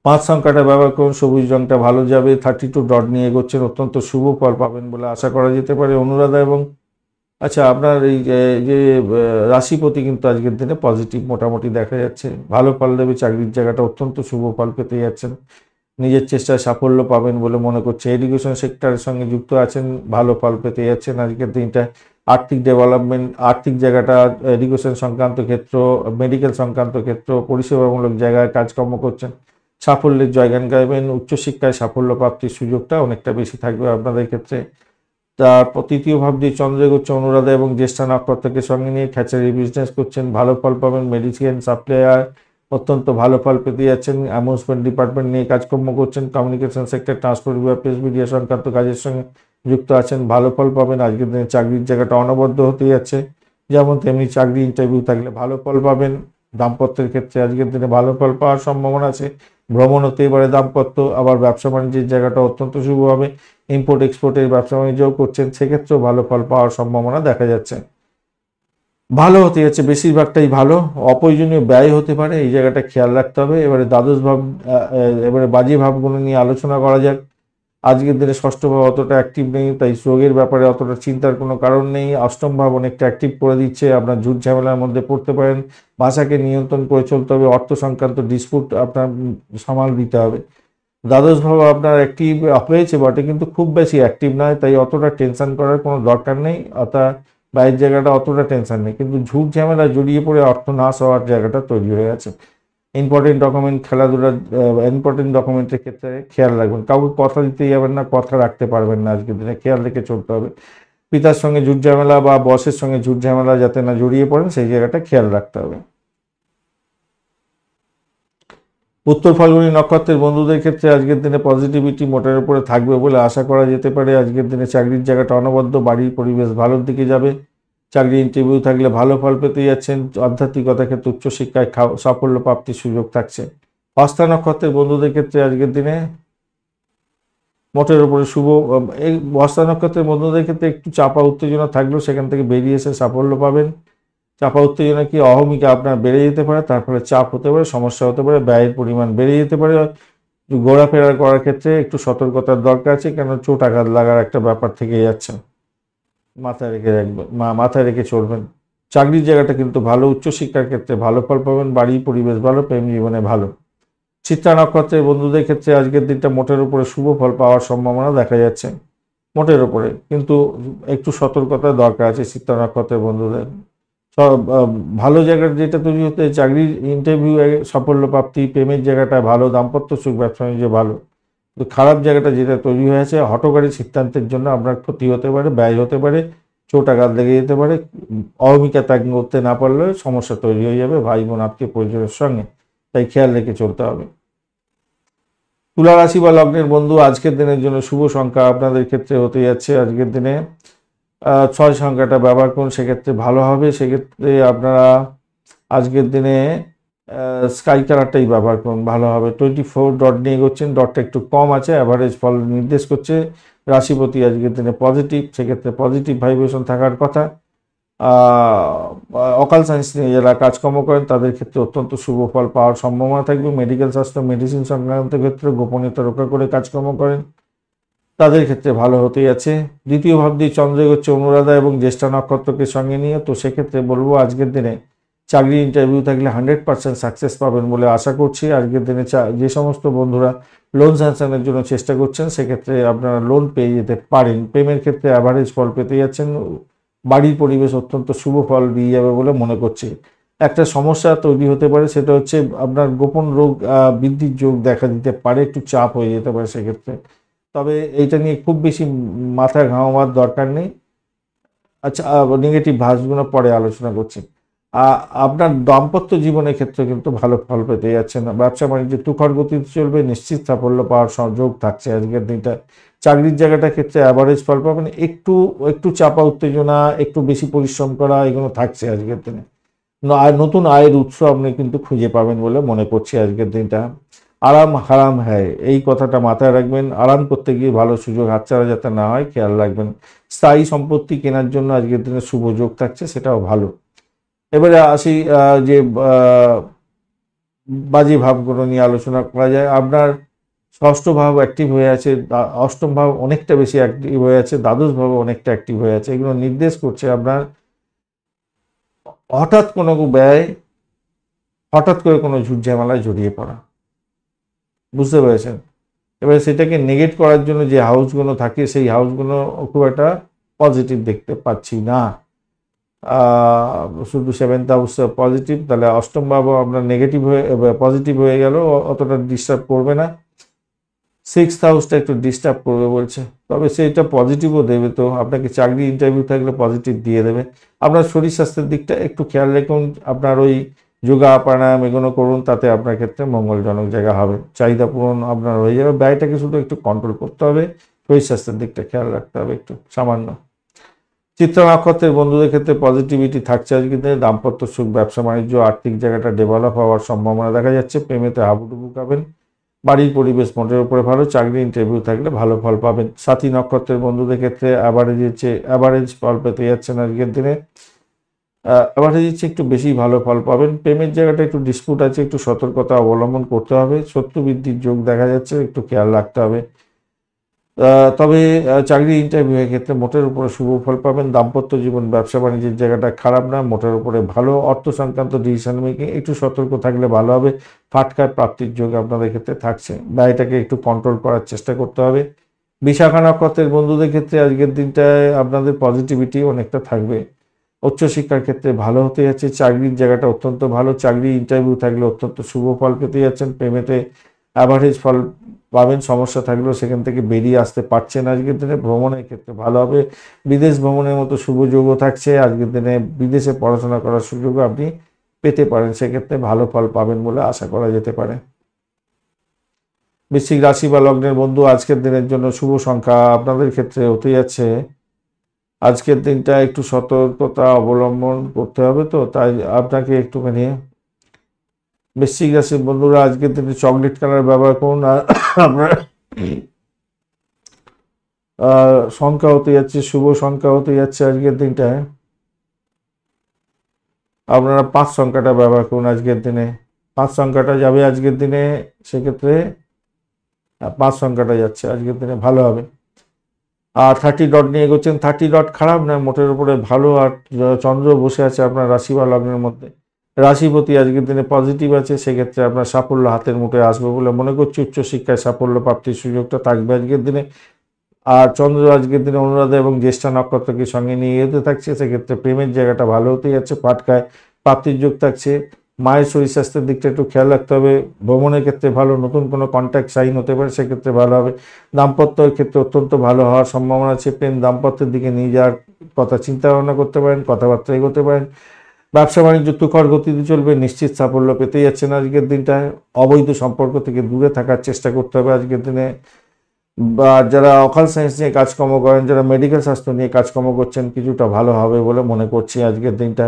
5 সংখ্যাটা ব্যবহার করুন, সবুজ রংটা ভালো যাবে। 32 ডট নিয়ে এগোচ্ছেন, অত্যন্ত শুভ ফল পাবেন বলে আশা করা যেতে পারে। অনুরাধা এবং আচ্ছা, আপনার এই যে রাশিপতি কিন্তু আজকের দিনে পজিটিভ মোটামুটি দেখা যাচ্ছে, ভালো ফল দেবে। চাকরির জায়গাটা অত্যন্ত শুভ ফল পেতে যাচ্ছেন, নিজের চেষ্টায় সাফল্য পাবেন বলে মনে করছে। এডুকেশন সেক্টরের সঙ্গে যুক্ত আছেন, ভালো ফল পেতে যাচ্ছেন আজকের দিনটা। আর্থিক ডেভেলপমেন্ট, আর্থিক জায়গাটা, এডুকেশন সংক্রান্ত ক্ষেত্র, মেডিকেল সংক্রান্ত ক্ষেত্র, পরিষেবামূলক জায়গায় কাজকর্ম করছেন, সাফল্যের জয়গান গাইবেন। উচ্চশিক্ষায় সাফল্য প্রাপ্তির সুযোগটা অনেকটা বেশি থাকবে আপনাদের ক্ষেত্রে। তার তৃতীয় ভাব দিয়ে চন্দ্র এগোচ্ছে অনুরাধা এবং জ্যেষ্ঠা নক্ষত্রকে সঙ্গে নিয়ে খ্যাচারি বিজনেস করছেন, ভালো ফল পাবেন। মেডিসিন সাপ্লায়ার অত্যন্ত ভালো ফল পেতে যাচ্ছেন। অ্যামিউজমেন্ট ডিপার্টমেন্ট নিয়ে কাজকর্ম করছেন, কমিউনিকেশন সেক্টর, ট্রান্সপোর্ট বিভাগ, প্রেস মিডিয়া সংক্রান্ত কাজের সঙ্গে যুক্ত আছেন, ভালো ফল পাবেন। আজকের দিনে চাকরির জায়গাটা অনবদ্য হতে যাচ্ছে, যেমন তেমনি চাকরি ইন্টারভিউ থাকলে ভালো ফল পাবেন। দাম্পত্যের ক্ষেত্রে আজকের দিনে ভালো ফল পাওয়ার সম্ভাবনা আছে, ভ্রমণ হতেই পারে দাম্পত্য। আবার ব্যবসা বাণিজ্যের জায়গাটা অত্যন্ত শুভ হবে, ইম্পোর্ট এক্সপোর্টের ব্যবসা বাণিজ্যও করছেন, সেক্ষেত্রেও ভালো ফল পাওয়ার সম্ভাবনা দেখা যাচ্ছে, ভালো হতে যাচ্ছে, বেশিরভাগটাই ভালো। অপ্রয়োজনীয় ব্যয় হতে পারে, এই জায়গাটা খেয়াল রাখতে হবে। এবারে দ্বাদশ ভাব, এবারে বাজে ভাবগুলো নিয়ে আলোচনা করা যাক। আজকের দিনে ষষ্ঠ ভাব অতটা অ্যাক্টিভ নেই, তাই রোগের ব্যাপারে অতটা চিন্তার কোনো কারণ নেই। অষ্টম ভাব অনেকটা অ্যাক্টিভ করে দিচ্ছে, আপনার ঝুট ঝামেলার মধ্যে পড়তে পারেন, ভাষাকে নিয়ন্ত্রণ করে চলতে হবে, অর্থ সংক্রান্ত ডিসপুট আপনার সামাল দিতে হবে। দ্বাদশ ভাব আপনার অ্যাক্টিভ হয়েছে বটে, কিন্তু খুব বেশি অ্যাক্টিভ নয়, তাই অতটা টেনশন করার কোনো দরকার নেই। অর্থাৎ বাইরের জায়গাটা অতটা টেনশন নেই, কিন্তু ঝুট ঝামেলা জড়িয়ে পড়ে অর্থ নাশ হওয়ার জায়গাটা তৈরি হয়ে আছে। ইম্পর্টেন্ট ডকুমেন্ট, খেলাধুলার ইম্পর্টেন্ট ডকুমেন্টের ক্ষেত্রে খেয়াল রাখবেন, কাউকে কথা দিতে যাবেন না, কথা রাখতে পারবেন না, আজকের দিনে খেয়াল রেখে চলতে হবে। পিতার সঙ্গে ঝুট ঝামেলা বা বসের সঙ্গে ঝুট ঝামেলা যাতে না জড়িয়ে পড়েন, সেই জায়গাটা খেয়াল রাখতে হবে। উত্তর ফাল্গুনী নক্ষত্রের বন্ধুদের ক্ষেত্রে আজকের দিনে পজিটিভিটি মোটের উপরে থাকবে বলে আশা করা যেতে পারে। আজকের দিনে চাকরির জায়গাটা অনবদ্য, বাড়ির পরিবেশ ভালোর দিকে যাবে। চাকরি ইন্টারভিউ থাকলে ভালো ফল পেতে যাচ্ছেন। আধ্যাত্মিকতার ক্ষেত্রে উচ্চশিক্ষায় সাফল্য প্রাপ্তির সুযোগ থাকছে। হস্তা নক্ষত্রের বন্ধুদের ক্ষেত্রে আজকের দিনে মোটের উপরে শুভ। এই হস্তা নক্ষত্রের বন্ধুদের ক্ষেত্রে একটু চাপা উত্তেজনা থাকলেও সেখান থেকে বেরিয়ে এসে সাফল্য পাবেন। চাপা উত্তেজনা কি অহমিকা আপনার বেড়ে যেতে পারে, তার ফলে চাপ হতে পারে, সমস্যা হতে পারে, ব্যয়ের পরিমাণ বেড়ে যেতে পারে। ঘোরাফেরা করার ক্ষেত্রে একটু সতর্কতার দরকার আছে, কেন চোট আঘাত লাগার একটা ব্যাপার থেকে যাচ্ছে, মাথায় রেখে রাখবেন, মাথায় রেখে চলবেন। চাকরির জায়গাটা কিন্তু ভালো, উচ্চশিক্ষার ক্ষেত্রে ভালো ফল পাবেন, বাড়ির পরিবেশ ভালো, প্রেম জীবনে ভালো। চিত্রা নক্ষত্রের বন্ধুদের ক্ষেত্রে আজকের দিনটা মোটের উপরে শুভ ফল পাওয়ার সম্ভাবনা দেখা যাচ্ছে, মোটের উপরে, কিন্তু একটু সতর্কতার দরকার আছে চিত্রা নক্ষত্রের বন্ধুদের। ভালো জায়গার যেটা তৈরি হতে, চাকরির ইন্টারভিউ সাফল্য প্রাপ্তি, প্রেমের জায়গাটা ভালো, দাম্পত্য সুখ, ব্যবসা বাণিজ্য ভালো। কিন্তু খারাপ জায়গাটা যেটা তৈরি হয়েছে, হঠকারী সিদ্ধান্তের জন্য আপনার ক্ষতি হতে পারে, ব্যয় হতে পারে, চোট আঘাত লেগে যেতে পারে। অহমিকা ত্যাগ করতে না পারলে সমস্যা তৈরি হয়ে যাবে ভাই বোন আত্মীয় পরিজনের সঙ্গে, তাই খেয়াল রেখে চলতে হবে। তুলা রাশি বা লগ্নের বন্ধু, আজকের দিনের জন্য শুভ সংখ্যা আপনাদের ক্ষেত্রে হতে যাচ্ছে আজকের দিনে 6 সংখ্যাটা ব্যবহার করুন, সেক্ষেত্রে ভালো হবে। সেক্ষেত্রে আপনারা আজকের দিনে স্কাই কালারটাই ব্যবহার করুন, ভালো হবে। 24 ডট নিয়ে এগোচ্ছেন, ডটটা একটু কম আছে, অ্যাভারেজ ফল নির্দেশ করছে। রাশিপতি আজকের দিনে পজিটিভ, সেক্ষেত্রে পজিটিভ ভাইব্রেশন থাকার কথা। অকাল সায়েন্স নিয়ে যারা কাজকর্ম করেন তাদের ক্ষেত্রে অত্যন্ত শুভ ফল পাওয়ার সম্ভাবনা থাকবে। মেডিকেল স্বাস্থ্য মেডিসিন সংক্রান্ত ক্ষেত্রে গোপনীয়তা রক্ষা করে কাজকর্ম করেন তাদের ক্ষেত্রে ভালো হতেই আছে। দ্বিতীয় ভাব দিয়ে চন্দ্র হচ্ছে অনুরাধা এবং জ্যেষ্ঠা নক্ষত্রকে সঙ্গে নিয়ে, তো সেক্ষেত্রে বলবো আজকের দিনে চাকরি ইন্টারভিউ থাকলে 100% সাকসেস পাবেন বলে আশা করছি। আজকের দিনে যে সমস্ত বন্ধুরা লোন স্যাংশনের জন্য চেষ্টা করছেন সেক্ষেত্রে আপনারা লোন পেয়ে যেতে পারেন। প্রেমের ক্ষেত্রে অ্যাভারেজ ফল পেতে যাচ্ছেন। বাড়ির পরিবেশ অত্যন্ত শুভ ফল দিয়ে যাবে বলে মনে করছি। একটা সমস্যা তৈরি হতে পারে, সেটা হচ্ছে আপনার গোপন রোগ বৃদ্ধির যোগ দেখা দিতে পারে, একটু চাপ হয়ে যেতে পারে সেক্ষেত্রে। তবে এইটা নিয়ে খুব বেশি মাথা ঘামাবার দরকার নেই। আচ্ছা, নেগেটিভ ভার্সগুলো পরে আলোচনা করছি। আপনার দাম্পত্য জীবনের ক্ষেত্রে কিন্তু ভালো ফল পেতে যাচ্ছেন। ব্যবসা বাণিজ্যে তুখর গতিতে চলবে, নিশ্চিত সাফল্য পাওয়ার যোগ থাকছে আজকের দিনটা। চাকরির জায়গাটার ক্ষেত্রে অ্যাভারেজ ফল পাবেন, একটু একটু চাপা উত্তেজনা, একটু বেশি পরিশ্রম করা এগুলো থাকছে আজকের দিনে। আর নতুন আয়ের উৎস আপনি কিন্তু খুঁজে পাবেন বলে মনে করছি আজকের দিনটা। আরাম হারাম হ্যায়, এই কথাটা মাথায় রাখবেন। আরাম করতে গিয়ে ভালো সুযোগ হাতছাড়া যাতে না হয় খেয়াল রাখবেন। স্থায়ী সম্পত্তি কেনার জন্য আজকের দিনে শুভ যোগ থাকছে, সেটাও ভালো। এবারে আসি যে বাজে ভাবগুলো নিয়ে আলোচনা করা যায়। আপনার ষষ্ঠ ভাব অ্যাক্টিভ হয়ে আছে, অষ্টম ভাব অনেকটা বেশি অ্যাক্টিভ হয়ে আছে, দ্বাদশ ভাব অনেকটা অ্যাক্টিভ হয়ে আছে। এগুলো নির্দেশ করছে আপনার হঠাৎ কোনো ব্যয়, হঠাৎ করে কোনো ঝুট ঝামেলায় জড়িয়ে পড়া, বুঝতে পেরেছেন? এবারে সেটাকে নেগেট করার জন্য যে হাউসগুলো থাকে সেই হাউসগুলো খুব একটা পজিটিভ দেখতে পাচ্ছি না। শুধু সেভেন্থ হাউস পজিটিভ, তাহলে অষ্টম ভাবও আপনার নেগেটিভ হয়ে পজিটিভ হয়ে গেল, অতটা ডিস্টার্ব করবে না। সিক্সথ হাউসটা একটু ডিস্টার্ব করবে বলছে, তবে সেটা পজিটিভও দেবে। তো আপনাকে চাকরি ইন্টারভিউ থাকলে পজিটিভ দিয়ে দেবে। আপনার শরীর স্বাস্থ্যের দিকটা একটু খেয়াল রাখুন। আপনার ওই যোগা প্রাণায়াম এগুলো করুন, তাতে আপনার ক্ষেত্রে মঙ্গলজনক জায়গা হবে। চাহিদা পূরণ আপনার হয়ে যাবে। ব্যয়টাকে শুধু একটু কন্ট্রোল করতে হবে, শরীর স্বাস্থ্যের দিকটা খেয়াল রাখতে হবে একটু সামান্য। চিত্রা নক্ষত্রের বন্ধুদের ক্ষেত্রে পজিটিভিটি থাকছে আজকে দিনে। দাম্পত্য সুখ, ব্যবসা বাণিজ্য, আর্থিক জায়গাটা ডেভেলপ হওয়ার সম্ভাবনা দেখা যাচ্ছে। প্রেমেতে হাবুডুবু খাবেন। বাড়ির পরিবেশ মোটের উপরে ভালো। চাকরি ইন্টারভিউ থাকলে ভালো ফল পাবেন। সাথী নক্ষত্রের বন্ধুদের ক্ষেত্রে অ্যাভারেজ ফল পেতে যাচ্ছেন আজকের দিনে। অ্যাভারেজ একটু বেশি ভালো ফল পাবেন। প্রেমের জায়গাটা একটু ডিসপুট আছে, একটু সতর্কতা অবলম্বন করতে হবে। শত্রু বৃদ্ধির যোগ দেখা যাচ্ছে, একটু খেয়াল রাখতে হবে। তবে চাকরি ইন্টারভিউয়ের ক্ষেত্রে মোটের উপরে শুভ ফল পাবেন। দাম্পত্য জীবন, ব্যবসা বাণিজ্যের জায়গাটা খারাপ না, মোটের উপরে ভালো। অর্থ সংক্রান্ত ডিসিশন মেকিং একটু সতর্ক থাকলে ভালো হবে। ফাটকার প্রাপ্তির যোগ আপনাদের ক্ষেত্রে থাকছে। ব্যয়টাকে একটু কন্ট্রোল করার চেষ্টা করতে হবে। বিশাখা নক্ষত্রের বন্ধুদের ক্ষেত্রে আজকের দিনটায় আপনাদের পজিটিভিটি অনেকটা থাকবে। উচ্চশিক্ষার ক্ষেত্রে ভালো হতে যাচ্ছে। চাকরির জায়গাটা অত্যন্ত ভালো। চাকরি ইন্টারভিউ থাকলে অত্যন্ত শুভ ফল পেতে যাচ্ছেন। প্রেমেতে অ্যাভারেজ ফল পাবেন। সমস্যা থাকলেও সেখান থেকে বেরিয়ে আসতে পারছেন আজকের দিনে। ভ্রমণের ক্ষেত্রে ভালো হবে। বিদেশ ভ্রমণের মতো শুভ যোগও থাকছে আজকের দিনে। বিদেশে পড়াশোনা করার সুযোগও আপনি পেতে পারেন, সেক্ষেত্রে ভালো ফল পাবেন বলে আশা করা যেতে পারে। বৃশ্চিক রাশি বা লগ্নের বন্ধু, আজকের দিনের জন্য শুভ সংখ্যা আপনাদের ক্ষেত্রে হতে যাচ্ছে। আজকের দিনটা একটু সতর্কতা অবলম্বন করতে হবে, তো তাই আপনাকে একটুখানি বৃশ্চিক রাশির বন্ধুরা আজকের দিনে চকলেট কালার ব্যবহার করুন। আর আপনার সংখ্যা হতে যাচ্ছে, শুভ সংখ্যা হতে যাচ্ছে আজকের দিনটায় আপনারা 5 সংখ্যাটা ব্যবহার করুন আজকের দিনে। 5 সংখ্যাটা যাবে আজকের দিনে, সেক্ষেত্রে 5 সংখ্যাটা যাচ্ছে আজকের দিনে, ভালো হবে। আর 30 ডট নিয়ে এগোচ্ছেন। 30 ডট খারাপ না, মোটের উপরে ভালো। আর চন্দ্র বসে আছে আপনার রাশি বা লগ্নের মধ্যে। রাশিপতি আজকের দিনে পজিটিভ আছে, সেক্ষেত্রে আপনার সাফল্য হাতের মুঠোয় আসবে বলে মনে করছি। উচ্চশিক্ষায় সাফল্য প্রাপ্তির সুযোগটা থাকবে আজকের দিনে। আর চন্দ্র আজকের দিনে অনুরাধা এবং জ্যেষ্ঠা নক্ষত্রকে সঙ্গে নিয়ে যেতে থাকছে, সেক্ষেত্রে প্রেমের জায়গাটা ভালো হতে যাচ্ছে। পাটকায় প্রাপ্তির যোগ থাকছে। মায়ের শরীর স্বাস্থ্যের দিকটা একটু খেয়াল রাখতে হবে। ভ্রমণের ক্ষেত্রে ভালো, নতুন কোনো কন্ট্যাক্ট সাইন হতে পারে, সেক্ষেত্রে ভালো হবে। দাম্পত্যের ক্ষেত্রে অত্যন্ত ভালো হওয়ার সম্ভাবনা আছে। প্রেম দাম্পত্যের দিকে নিয়ে যাওয়ার কথা চিন্তা ভাবনা করতে পারেন, কথাবার্তা এগোতে পারেন। ব্যবসা বাণিজ্য তুখর গতিতে চলবে, নিশ্চিত সাফল্য পেতে যাচ্ছেন আজকের দিনটায়। অবৈধ সম্পর্ক থেকে দূরে থাকার চেষ্টা করতে হবে আজকের দিনে। বা যারা অকাল সায়েন্স নিয়ে কাজকর্ম করেন, যারা মেডিকেল স্বাস্থ্য নিয়ে কাজকর্ম করছেন, কিছুটা ভালো হবে বলে মনে করছি আজকের দিনটা।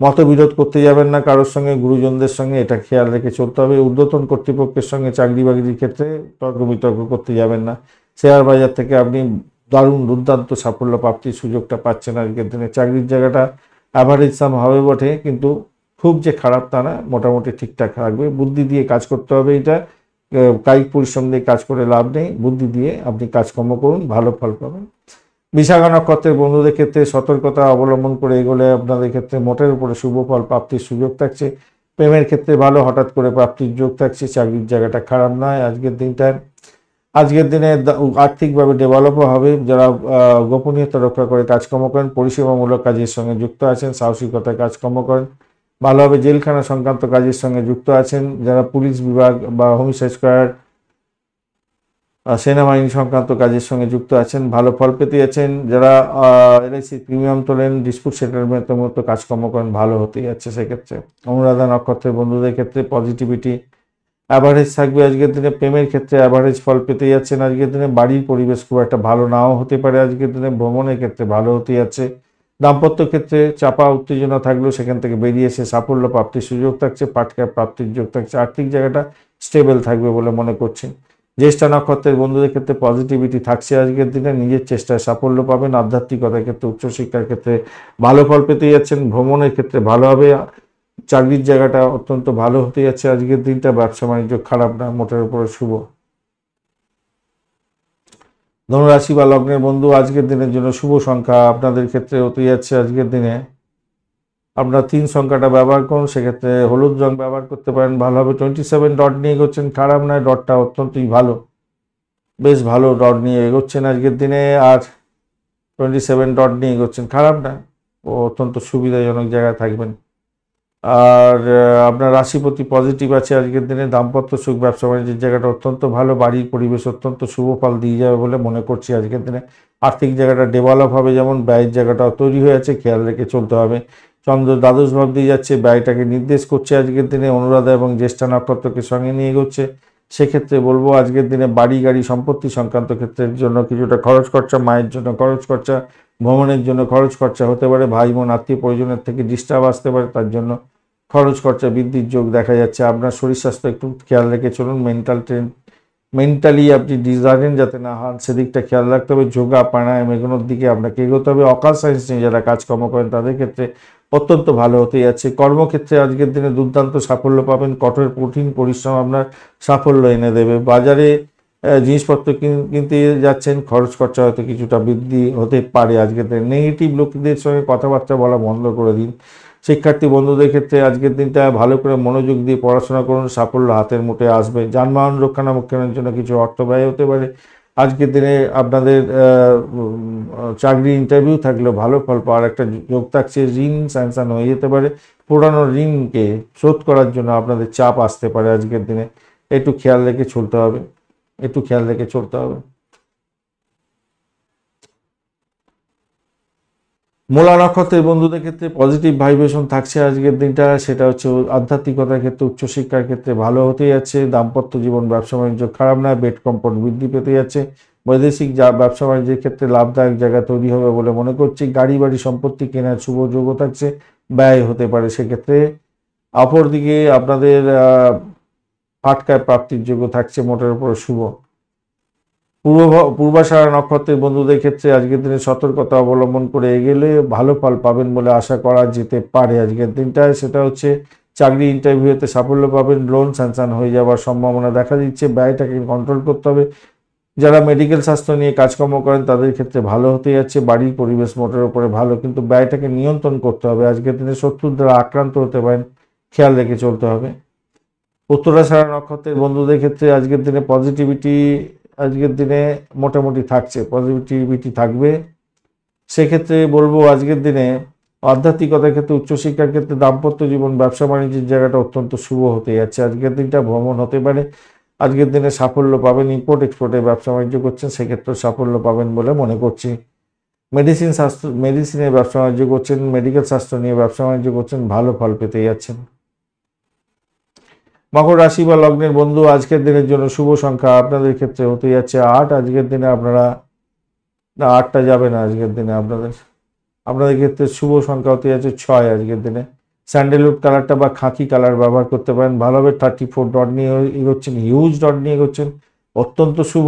মতবিরোধ করতে যাবেন না কারোর সঙ্গে, গুরুজনদের সঙ্গে, এটা খেয়াল রেখে চলতে হবে। ঊর্ধ্বতন কর্তৃপক্ষের সঙ্গে চাকরি বাকরির ক্ষেত্রে তর্ক বিতর্ক করতে যাবেন না। শেয়ার বাজার থেকে আপনি দারুণ দুর্দান্ত সাফল্য প্রাপ্তির সুযোগটা পাচ্ছেন আজকের দিনে। চাকরির জায়গাটা অ্যাভারেজ সাম হবে বটে, কিন্তু খুব যে খারাপ তা না, মোটামুটি ঠিকঠাক থাকবে। বুদ্ধি দিয়ে কাজ করতে হবে, এটা কায়িক পরিশ্রম দিয়ে কাজ করে লাভ নেই, বুদ্ধি দিয়ে আপনি কাজকর্ম করুন, ভালো ফল পাবেন। বিশাখা নক্ষত্রের বন্ধুদের ক্ষেত্রে সতর্কতা অবলম্বন করে এগোলে আপনাদের ক্ষেত্রে মোটের উপরে শুভ ফল প্রাপ্তির সুযোগ থাকছে। প্রেমের ক্ষেত্রে ভালো, হঠাৎ করে প্রাপ্তির যোগ থাকছে। চাকরির জায়গাটা খারাপ নয় আজকের দিনটায়। আজকের দিনে আর্থিকভাবে ডেভেলপও হবে। যারা গোপনীয়তা রক্ষা করে কাজকর্ম করেন, পরিষেবামূলক কাজের সঙ্গে যুক্ত আছেন, সাহসিকতায় কাজকর্ম করেন, ভালোভাবে জেলখানা সংক্রান্ত কাজের সঙ্গে যুক্ত আছেন, যারা পুলিশ বিভাগ বা হোমিসাইড স্কোয়াড, সেনাবাহিনী সংক্রান্ত কাজের সঙ্গে যুক্ত আছেন, ভালো ফল পেতে যাচ্ছেন। যারা এলআইসি প্রিমিয়াম তোলেন, ডিসপুট সেটেলমেন্টের মতো কাজকর্ম করেন, ভালো হতেই যাচ্ছে সেক্ষেত্রে। অনুরাধা নক্ষত্রের বন্ধুদের ক্ষেত্রে পজিটিভিটি অ্যাভারেজ থাকবে আজকের দিনে। প্রেমের ক্ষেত্রে অ্যাভারেজ ফল পেতে যাচ্ছেন আজকের দিনে। বাড়ির পরিবেশ খুব একটা ভালো নাও হতে পারে আজকের দিনে। ভ্রমণের ক্ষেত্রে ভালো হতে যাচ্ছে। দাম্পত্য ক্ষেত্রে চাপা উত্তেজনা থাকলেও সেখান থেকে বেরিয়ে এসে সাফল্য প্রাপ্তির সুযোগ থাকছে, পাটকা প্রাপ্তির যোগ থাকছে। আর্থিক জায়গাটা স্টেবল থাকবে বলে মনে করছি। জ্যেষ্ঠা নক্ষত্রের বন্ধুদের ক্ষেত্রে পজিটিভিটি থাকছে আজকের দিনে। নিজের চেষ্টায় সাফল্য পাবেন। আধ্যাত্মিকতার ক্ষেত্রে, উচ্চশিক্ষার ক্ষেত্রে ভালো ফল পেতে যাচ্ছেন। ভ্রমণের ক্ষেত্রে ভালো হবে। চাকরির জায়গাটা অত্যন্ত ভালো হতে যাচ্ছে আজকের দিনটা। ব্যবসা বাণিজ্য খারাপ না, মোটের উপরে শুভ। ধনুরাশি বা লগ্নের বন্ধু, আজকের দিনের জন্য শুভ সংখ্যা আপনাদের ক্ষেত্রে হতে যাচ্ছে আজকের দিনে। আপনারা 3 সংখ্যাটা ব্যবহার করুন, সেক্ষেত্রে হলুদ রং ব্যবহার করতে পারেন, ভালো হবে। 27 ডট নিয়ে এগোচ্ছেন, খারাপ নয়, ডটটা অত্যন্তই ভালো, বেশ ভালো ডট নিয়ে এগোচ্ছেন আজকের দিনে। আর 27 ডট নিয়ে এগোচ্ছেন, খারাপ না, ও অত্যন্ত সুবিধাজনক জায়গায় থাকবেন। আর আপনার রাশিপতি পজিটিভ আছে আজকের দিনে। দাম্পত্য সুখ, ব্যবসা বাণিজ্যের জায়গাটা অত্যন্ত ভালো। বাড়ির পরিবেশ অত্যন্ত শুভ ফল দিয়ে যাবে বলে মনে করছি আজকের দিনে। আর্থিক জায়গাটা ডেভেলপ হবে, যেমন ব্যয়ের জায়গাটাও তৈরি হয়ে আছে, খেয়াল রেখে চলতে হবে। চন্দ্র দ্বাদশ ভাব দিয়ে যাচ্ছে, ব্যয়টাকে নির্দেশ করছে আজকের দিনে। অনুরাধা এবং জ্যেষ্ঠা নক্ষত্রকে সঙ্গে নিয়ে এগোচ্ছে। সেক্ষেত্রে বলবো আজকের দিনে বাড়ি গাড়ি সম্পত্তি সংক্রান্ত ক্ষেত্রের জন্য কিছুটা খরচ খরচা, মায়ের জন্য খরচ খরচা, ভ্রমণের জন্য খরচ খরচা হতে পারে। ভাই বোন আত্মীয় পরিজনের থেকে ডিস্টার্ব আসতে পারে, তার জন্য খরচ খরচা বৃদ্ধির যোগ দেখা যাচ্ছে। আপনার শরীর স্বাস্থ্য একটু খেয়াল রেখে চলুন। মেন্টালি আপনি ডিজার্টেন যাতে না হন, সেদিকটা খেয়াল রাখতে হবে। যোগা প্রাণায়াম এগুলোর দিকে আপনাকে এগোতে হবে। অকাল সায়েন্স নিয়ে যারা কাজকর্ম করেন তাদের ক্ষেত্রে অত্যন্ত ভালো হতে যাচ্ছে। কর্মক্ষেত্রে আজকের দিনে দুর্দান্ত সাফল্য পাবেন। কঠোর কঠিন পরিশ্রম আপনার সাফল্য এনে দেবে। বাজারে জিনিসপত্র কিনতে যাচ্ছেন, খরচ খরচা হয়তো কিছুটা বৃদ্ধি হতে পারে আজকের দিনে। নেগেটিভ লোকদের সঙ্গে কথাবার্তা বলা বন্ধ করে দিন। শিক্ষার্থী বন্ধুদের ক্ষেত্রে আজকের দিনটা ভালো করে মনোযোগ দিয়ে পড়াশোনা করুন, সাফল্য হাতের মুঠে আসবে। যানবাহন রক্ষণাবেক্ষণের জন্য কিছু অর্থ ব্যয় হতে পারে আজকের দিনে। আপনাদের চাকরি ইন্টারভিউ থাকলেও ভালো ফল পাওয়ার একটা যোগ থাকছে। ঋণ স্যাংশন হয়ে যেতে পারে। পুরানো ঋণকে শোধ করার জন্য আপনাদের চাপ আসতে পারে আজকের দিনে, একটু খেয়াল রেখে চলতে হবে, একটু খেয়াল রেখে চলতে হবে। মূলা নক্ষত্রের বন্ধুদের ক্ষেত্রে পজিটিভ ভাইব্রেশন থাকছে আজকের দিনটা। সেটা হচ্ছে আধ্যাত্মিকতার ক্ষেত্রে, উচ্চশিক্ষার ক্ষেত্রে ভালো হতে যাচ্ছে। দাম্পত্য জীবন, ব্যবসা বাণিজ্য খারাপ নয়, বেড কম্ফোর্ট বৃদ্ধি পেতে যাচ্ছে। বৈদেশিক ব্যবসা বাণিজ্যের ক্ষেত্রে লাভদায়ক জায়গা তৈরি হবে বলে মনে করছি। গাড়ি বাড়ি সম্পত্তি কেনার শুভ যোগও থাকছে, ব্যয় হতে পারে সেক্ষেত্রে। অপরদিকে আপনাদের ফাটকায় প্রাপ্তির যোগ্য থাকছে, মোটের উপর শুভ। পূর্বাষাঢ়া নক্ষত্রের বন্ধুদের ক্ষেত্রে আজকের দিনে সতর্কতা অবলম্বন করে এগেলে ভালো ফল পাবেন বলে আশা করা যেতে পারে আজকের দিনটায়। সেটা হচ্ছে চাকরি ইন্টারভিউতে সাফল্য পাবেন। লোন স্যাংশন হয়ে যাওয়ার সম্ভাবনা দেখা দিচ্ছে। ব্যয়টাকে কন্ট্রোল করতে হবে। যারা মেডিকেল স্বাস্থ্য নিয়ে কাজকর্ম করেন তাদের ক্ষেত্রে ভালো হতে যাচ্ছে। বাড়ির পরিবেশ মোটের উপরে ভালো, কিন্তু ব্যয়টাকে নিয়ন্ত্রণ করতে হবে। আজকের দিনে শত্রুর দ্বারা আক্রান্ত হতে পারেন, খেয়াল রেখে চলতে হবে। উত্তরাষাঢ়া নক্ষত্রের বন্ধুদের ক্ষেত্রে আজকের দিনে পজিটিভিটি আজকের দিনে মোটামুটি থাকছে, পজিটিভিটি থাকবে। সেক্ষেত্রে বলবো আজকের দিনে আধ্যাত্মিকতার ক্ষেত্রে, উচ্চশিক্ষার ক্ষেত্রে, দাম্পত্য জীবন, ব্যবসা বাণিজ্যের জায়গাটা অত্যন্ত শুভ হতে যাচ্ছে আজকের দিনটা। ভ্রমণ হতে পারে আজকের দিনে, সাফল্য পাবেন। ইম্পোর্ট এক্সপোর্টে ব্যবসা বাণিজ্য করছেন, সেক্ষেত্রে সাফল্য পাবেন বলে মনে করছি। মেডিসিনের ব্যবসা বাণিজ্য করছেন, মেডিকেল স্বাস্থ্য নিয়ে ব্যবসা বাণিজ্য করছেন, ভালো ফল পেতে যাচ্ছেন। মকর রাশি বা লগ্নের বন্ধু, আজকের দিনের জন্য শুভ সংখ্যা আপনাদের ক্ষেত্রে হতে যাচ্ছে 8। আজকের দিনে আপনারা, না 8টা যাবে না আজকের দিনে, আপনাদের ক্ষেত্রে শুভ সংখ্যা হতে যাচ্ছে 6 আজকের দিনে। স্যান্ডেলউড কালারটা বা খাকি কালার ব্যবহার করতে পারেন, ভালো হবে। 34 ডট নিয়ে এগোচ্ছেন, হিউজ ডট নিয়ে এগোচ্ছেন, অত্যন্ত শুভ।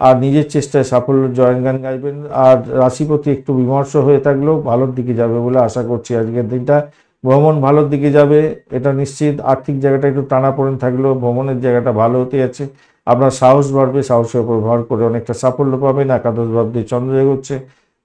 আর নিজের চেষ্টায় সাফল্য জয়গান গাইবেন। আর রাশিপতি একটু বিমর্ষ হয়ে থাকলেও ভালোর দিকে যাবে বলে আশা করছি আজকের দিনটা। ভ্রমণ ভালোর দিকে যাবে, এটা নিশ্চিত। আর্থিক জায়গাটা একটু টানাপোড়েন থাকলেও ভ্রমণের জায়গাটা ভালো হতে যাচ্ছে। আপনার সাহস বাড়বে, সাহসের উপর ভর করে অনেকটা সাফল্য পাবেন। একাদশ ভাব দিয়ে চন্দ্র এগোচ্ছে,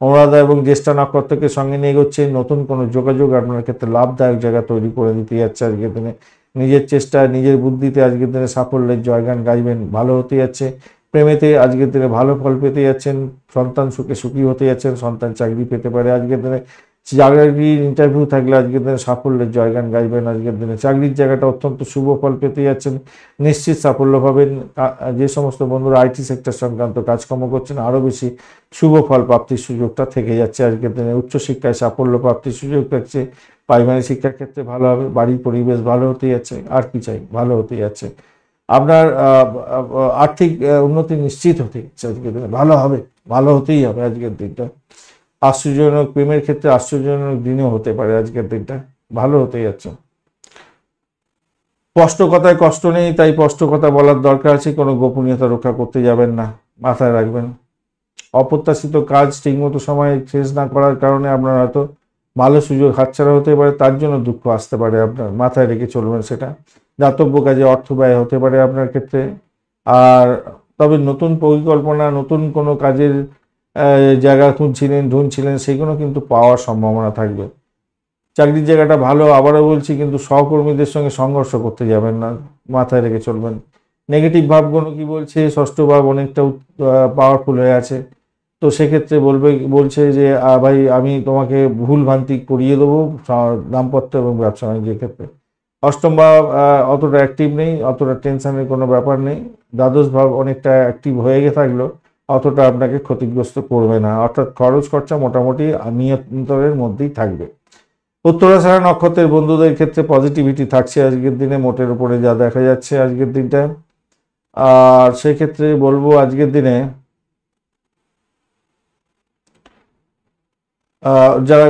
অনুরাধা এবং জ্যেষ্ঠা নক্ষত্রকে সঙ্গে নিয়ে এগোচ্ছে। নতুন কোনো যোগাযোগ আপনার ক্ষেত্রে লাভদায়ক জায়গা তৈরি করে দিতে যাচ্ছে আজকের দিনে। নিজের চেষ্টায় নিজের বুদ্ধিতে আজকের দিনে সাফল্যের জয়গান গাইবেন, ভালো হতে যাচ্ছে। প্রেমেতে আজকের দিনে ভালো ফল পেতে যাচ্ছেন, সন্তান সুখে সুখী হতে যাচ্ছেন, সন্তান চাকরি পেতে পারে আজকের দিনে। চাকরির ইন্টারভিউ থাকলে আজকের দিনে সাফল্যের জয়গান গাইবেন আজকের দিনে। চাকরির জায়গাটা অত্যন্ত শুভ ফল পেতে যাচ্ছেন, নিশ্চিত সাফল্য পাবেন। যে সমস্ত বন্ধুরা আইটি সেক্টর সংক্রান্ত কাজকর্ম করছেন আরও বেশি শুভ ফল প্রাপ্তির সুযোগটা থেকে যাচ্ছে আজকের দিনে। উচ্চশিক্ষায় সাফল্য প্রাপ্তির সুযোগ থাকছে, প্রাইমারি শিক্ষার ক্ষেত্রে ভালো হবে, বাড়ির পরিবেশ ভালো হতে যাচ্ছে। আর কি চাই, ভালো হতে যাচ্ছে। আপনার আর্থিক উন্নতি নিশ্চিত হতে যাচ্ছে আজকের দিনে, ভালো হবে, ভালো হতেই হবে আজকের দিনটা। আশ্চর্যজনক প্রেমের ক্ষেত্রে আশ্চর্যজনক দিনও হতে পারে আজকের দিনটা, ভালো হতে যাচ্ছে। স্পষ্ট কথায় কষ্ট নেই, তাই স্পষ্ট কথা বলার দরকার আছে। কোনো গোপনীয়তা রক্ষা করতে যাবেন না, মাথায় রাখবেন। অপ্রত্যাশিত কাজ ঠিকমতো সময়ে শেষ না করার কারণে আপনার হয়তো ভালো সুযোগ হাতছাড়া হতে পারে, তার জন্য দুঃখ আসতে পারে আপনার, মাথায় রেখে চলবেন সেটা। দাতব্য কাজে অর্থ ব্যয় হতে পারে আপনার ক্ষেত্রে। আর তবে নতুন পরিকল্পনা, নতুন কোনো কাজের জায়গা ঢুনছিলেন সেগুলো কিন্তু পাওয়ার সম্ভাবনা থাকবে। চাকরির জায়গাটা ভালো, আবারও বলছি, কিন্তু সহকর্মীদের সঙ্গে সংঘর্ষ করতে যাবেন না, মাথায় রেখে চলবেন। নেগেটিভ ভাবগুলো কি বলছে, ষষ্ঠ ভাব অনেকটা পাওয়ারফুল হয়ে আছে, তো সেক্ষেত্রে বলছে যে ভাই আমি তোমাকে ভুল ভ্রান্তি করিয়ে দেবো দাম্পত্য এবং ব্যবসা বাণিজ্যের ক্ষেত্রে। অষ্টম ভাব অতটা অ্যাক্টিভ নেই, অতটা টেনশনের কোনো ব্যাপার নেই। দ্বাদশ ভাব অনেকটা অ্যাক্টিভ হয়ে থাকলেও অতটা আপনাকে ক্ষতিগ্রস্ত করবে না, অর্থাৎ খরচ খরচা মোটামুটি নিয়ন্ত্রণের মধ্যেই থাকবে। উত্তরাষাঢ়া নক্ষত্রের বন্ধুদের ক্ষেত্রে পজিটিভিটি থাকছে আজকের দিনে, মোটের উপরে যা দেখা যাচ্ছে আজকের দিনটায়। আর সেক্ষেত্রে বলবো আজকের দিনে যারা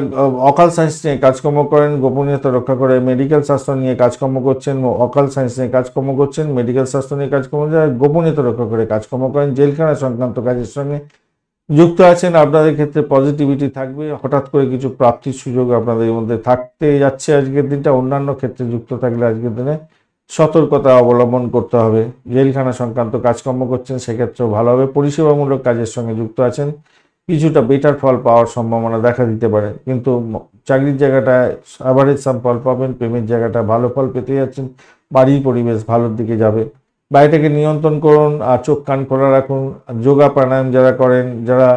অকাল সায়েন্স নিয়ে কাজকর্ম করেন, গোপনীয়তা রক্ষা করে, মেডিকেল শাস্ত্র নিয়ে কাজকর্ম করছেন, অকাল সায়েন্স নিয়ে কাজকর্ম করছেন, মেডিকেল শাস্ত্র নিয়ে কাজকর্ম, যারা গোপনীয়তা রক্ষা করে কাজকর্ম করেন, জেলখানা সংক্রান্ত কাজের সঙ্গে যুক্ত আছেন, আপনাদের ক্ষেত্রে পজিটিভিটি থাকবে। হঠাৎ করে কিছু প্রাপ্তির সুযোগ আপনাদের মধ্যে থাকতে যাচ্ছে আজকের দিনটা। অন্যান্য ক্ষেত্রে যুক্ত থাকলে আজকের দিনে সতর্কতা অবলম্বন করতে হবে। জেলখানা সংক্রান্ত কাজকর্ম করছেন সেক্ষেত্রেও ভালো হবে। পরিষেবামূলক কাজের সঙ্গে যুক্ত আছেন, কিছুটা বেটার ফল পাওয়ার সম্ভাবনা দেখা দিতে পারে, কিন্তু চাকরির জায়গাটায় অ্যাভারেজ সাম ফল পাবেন। প্রেমের জায়গাটা ভালো ফল পেতে যাচ্ছেন, বাড়ির পরিবেশ ভালোর দিকে যাবে। বাড়িটাকে নিয়ন্ত্রণ করুন আর চোখ কান খোলা রাখুন। যোগা প্রাণায়াম যারা করেন, যারা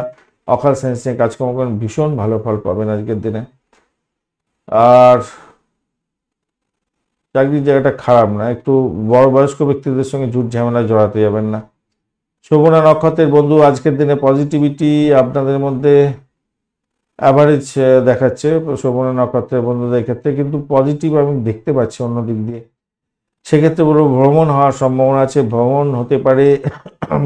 অকাল সায়েন্স নিয়ে কাজকর্ম করেন, ভীষণ ভালো ফল পাবেন আজকের দিনে। আর চাকরির জায়গাটা খারাপ না, একটু বড় বয়স্ক ব্যক্তিদের সঙ্গে ঝুট ঝামেলায় জড়াতে যাবেন না। শোভনা নক্ষত্রের বন্ধু আজকের দিনে পজিটিভিটি আপনাদের মধ্যে অ্যাভারেজ দেখাচ্ছে শোভনা নক্ষত্রের বন্ধুদের ক্ষেত্রে, কিন্তু পজিটিভ আমি দেখতে পাচ্ছি অন্য দিক দিয়ে। সেক্ষেত্রে বলবো ভ্রমণ হওয়ার সম্ভাবনা আছে, ভ্রমণ হতে পারে।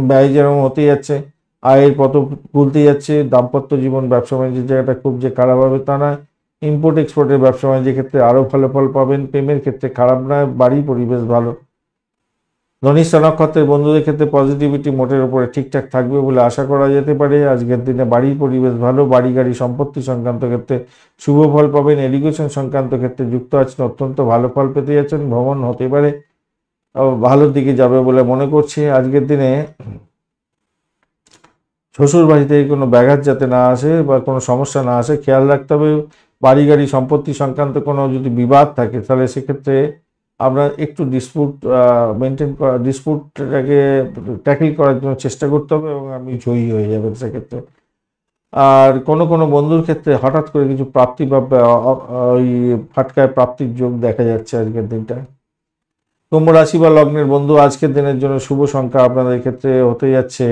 ব্যয় যেরকম হতে যাচ্ছে, আয়ের পথ খুলতে যাচ্ছে। দাম্পত্য জীবন ব্যবসা বাণিজ্যের জায়গাটা খুব যে খারাপ হবে তা নয়, ইম্পোর্ট এক্সপোর্টের ব্যবসা বাণিজ্যের ক্ষেত্রে আরও ভালো ফল পাবেন। প্রেমের ক্ষেত্রে খারাপ নয়, বাড়ির পরিবেশ ভালো। ধনিষ্ঠা নক্ষত্রের বন্ধুদের ক্ষেত্রে পজিটিভিটি মোটের উপরে ঠিকঠাক থাকবে বলে আশা করা যেতে পারে। আজকের দিনে বাড়ির পরিবেশ ভালো, বাড়ি গাড়ি সম্পত্তি সংক্রান্ত ক্ষেত্রে শুভ ফল পাবেন। এডুকেশন সংক্রান্ত ক্ষেত্রে যুক্ত আছেন, অত্যন্ত ভালো ফল পেতে যাচ্ছেন। ভ্রমণ হতে পারে, ভালোর দিকে যাবে বলে মনে করছি আজকের দিনে। শ্বশুর বাড়ি থেকে কোনো ব্যাঘাত যাতে না আসে বা কোনো সমস্যা না আসে খেয়াল রাখতে হবে। বাড়ি গাড়ি সম্পত্তি সংক্রান্ত কোনো যদি বিবাদ থাকে তাহলে সেক্ষেত্রে আপনার একটু ডিসপুটটাকে ট্যাকেল করার জন্য চেষ্টা করতে হবে এবং আপনি জয়ী হয়ে যাবেন সেক্ষেত্রে। আর কোনো কোনো বন্ধুর ক্ষেত্রে হঠাৎ করে কিছু প্রাপ্তি বা ওই ফাটকায় প্রাপ্তির যোগ দেখা যাচ্ছে আজকের দিনটায়। কুম্ভ রাশি বা লগ্নের বন্ধু আজকের দিনের জন্য শুভ সংখ্যা আপনাদের ক্ষেত্রে হতে যাচ্ছে,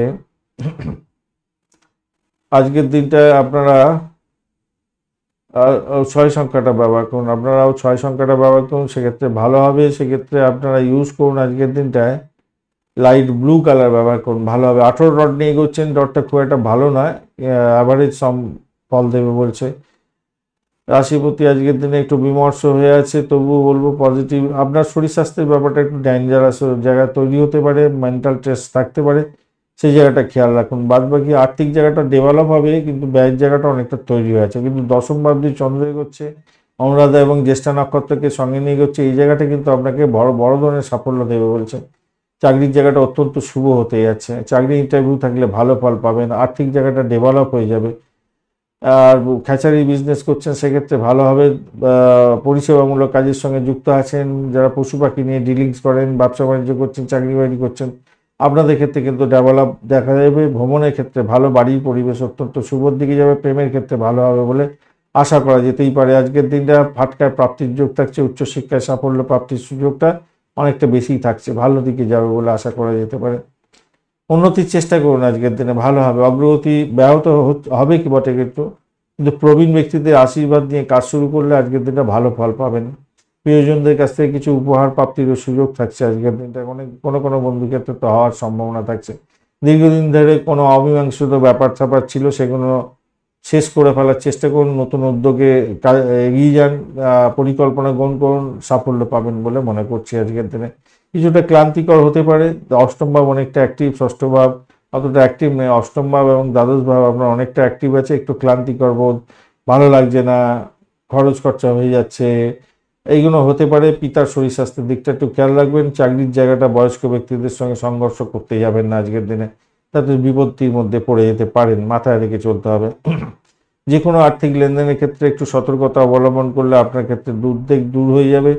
আজকের দিনটায় আপনারা 6 সংখ্যাটা ব্যবহার করুন। আপনারাও 6 সংখ্যাটা ব্যবহার করুন, সেক্ষেত্রে ভালো হবে। সেক্ষেত্রে আপনারা ইউজ করুন আজকের দিনটায় লাইট ব্লু কালার ব্যবহার করুন, ভালো হবে। 18 ডট নিয়ে এগোচ্ছেন, ডটটা খুব একটা ভালো নয়, অ্যাভারেজ সম ফল দেবে বলছে। রাশিপতি আজকের দিনে একটু বিমর্ষ হয়ে আছে, তবুও বলবো পজিটিভ। আপনার শরীর স্বাস্থ্যের ব্যাপারটা একটু ডেঞ্জারাস জায়গা তৈরি হতে পারে, মেন্টাল স্ট্রেস থাকতে পারে, সেই জায়গাটা খেয়াল রাখুন। বাদ বাকি আর্থিক জায়গাটা ডেভেলপ হবে, কিন্তু ব্যয়ের জায়গাটা অনেকটা তৈরি হয়ে আছে। কিন্তু দশম ভাব দিয়ে চন্দ্র এগোচ্ছে, অনুরাধা এবং জ্যেষ্ঠা নক্ষত্রকে সঙ্গে নিয়ে এগোচ্ছে, এই জায়গাটা কিন্তু আপনাকে বড় বড় ধরনের সাফল্য দেবে বলছে। চাকরির জায়গাটা অত্যন্ত শুভ হতে যাচ্ছে, চাকরি ইন্টারভিউ থাকলে ভালো ফল পাবেন, আর্থিক জায়গাটা ডেভেলপ হয়ে যাবে। আর খ্যাচারি বিজনেস করছেন সেক্ষেত্রে ভালো হবে। পরিষেবামূলক কাজের সঙ্গে যুক্ত আছেন, যারা পশু পাখি নিয়ে ডিলিংস করেন, ব্যবসা বাণিজ্য করছেন, চাকরি বাড়ি করছেন, আপনাদের ক্ষেত্রে কিন্তু ডেভেলপ দেখা যাবে। ভ্রমণের ক্ষেত্রে ভালো, বাড়ির পরিবেশ অত্যন্ত শুভর দিকে যাবে। প্রেমের ক্ষেত্রে ভালো হবে বলে আশা করা যেতেই পারে। আজকের দিনটা ফাটকায় প্রাপ্তির যোগ থাকছে, উচ্চশিক্ষায় সাফল্য প্রাপ্তির সুযোগটা অনেকটা বেশিই থাকছে, ভালো দিকে যাবে বলে আশা করা যেতে পারে। উন্নতির চেষ্টা করুন, আজকের দিনে ভালো হবে। অগ্রগতি ব্যাহত হবে কি বটে কিন্তু প্রবীণ ব্যক্তিদের আশীর্বাদ নিয়ে কাজ শুরু করলে আজকের দিনটা ভালো ফল পাবেন। প্রিয়জনদের কাছ থেকে কিছু উপহার প্রাপ্তিরও সুযোগ থাকছে আজকের দিনটা। কোনো বন্ধুর ক্ষেত্রে তো হওয়ার সম্ভাবনা থাকছে। দীর্ঘদিন ধরে কোনো অমীমাংসিত ব্যাপার স্যাপার ছিল, সেগুলো শেষ করে ফেলার চেষ্টা করুন, নতুন উদ্যোগে এগিয়ে যান, পরিকল্পনা গ্রহণ করুন, সাফল্য পাবেন বলে মনে করছি আজকের দিনে। কিছুটা ক্লান্তিকর হতে পারে, অষ্টম ভাব অনেকটা অ্যাক্টিভ, ষষ্ঠ ভাব অতটা অ্যাক্টিভ নেই, অষ্টম ভাব এবং দ্বাদশ ভাব আপনার অনেকটা অ্যাক্টিভ আছে। একটু ক্লান্তিকর বোধ, ভালো লাগছে না, খরচ খরচা হয়ে যাচ্ছে, এইগুলো হতে পারে। পিতার শরীর স্বাস্থ্যের দিকটা একটু খেয়াল রাখবেন। চাকরির জায়গাটা বয়স্ক ব্যক্তিদের সঙ্গে সংঘর্ষ করতে যাবেন না আজকের দিনে, তাতে বিপত্তির মধ্যে পড়ে যেতে পারেন, মাথায় রেখে চলতে হবে। যে কোনো আর্থিক লেনদেনের ক্ষেত্রে একটু সতর্কতা অবলম্বন করলে আপনার ক্ষেত্রে দুর্দিক দূর হয়ে যাবে।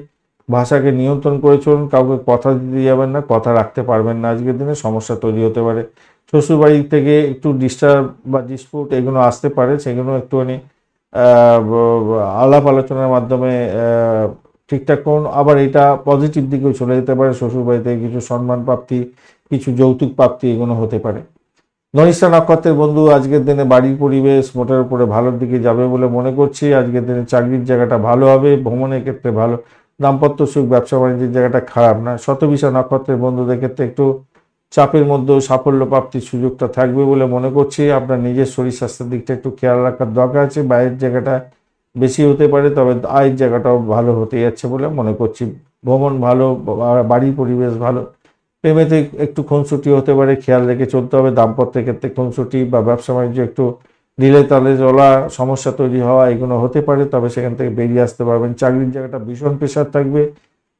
ভাষাকে নিয়ন্ত্রণ করে চলুন, কাউকে কথা দিতে যাবেন না, কথা রাখতে পারবেন না, আজকের দিনে সমস্যা তৈরি হতে পারে। শ্বশুরবাড়ি থেকে একটু ডিস্টার্ব বা ডিসপুট এগুলো আসতে পারে, সেগুলো একটুখানি আলাপ আলোচনার মাধ্যমে ঠিকঠাক করুন। আবার এটা পজিটিভ দিকেও চলে যেতে পারে, শ্বশুরবাড়ি থেকে কিছু সম্মান প্রাপ্তি, কিছু যৌতুক প্রাপ্তি এগুলো হতে পারে। ধনিষ্ঠা নক্ষত্রের বন্ধু, আজকের দিনে বাড়ির পরিবেশ মোটের উপরে ভালোর দিকে যাবে বলে মনে করছি। আজকের দিনে চাকরির জায়গাটা ভালো হবে, ভ্রমণের ক্ষেত্রে ভালো, দাম্পত্য সুখ, ব্যবসা বাণিজ্যের জায়গাটা খারাপ না। শতবিশা নক্ষত্রের বন্ধুদের ক্ষেত্রে একটু চাপের মধ্যেও সাফল্য প্রাপ্তির সুযোগটা থাকবে বলে মনে করছি। আপনার নিজের শরীর স্বাস্থ্যের দিকটা একটু খেয়াল রাখার দরকার আছে। ব্যয়ের জায়গাটা বেশি হতে পারে, তবে আয়ের জায়গাটাও ভালো হতে যাচ্ছে বলে মনে করছি। ভ্রমণ ভালো, বাড়ির পরিবেশ ভালো। প্রেমেতে একটু খুনসুটি হতে পারে, খেয়াল রেখে চলতে হবে। দাম্পত্যের ক্ষেত্রে খুনসুটি বা ব্যবসা বাণিজ্য একটু ঢিলে তালে চলা, সমস্যা তৈরি হওয়া এগুলো হতে পারে, তবে সেখান থেকে বেরিয়ে আসতে পারবেন। চাকরির জায়গাটা ভীষণ প্রেশার থাকবে,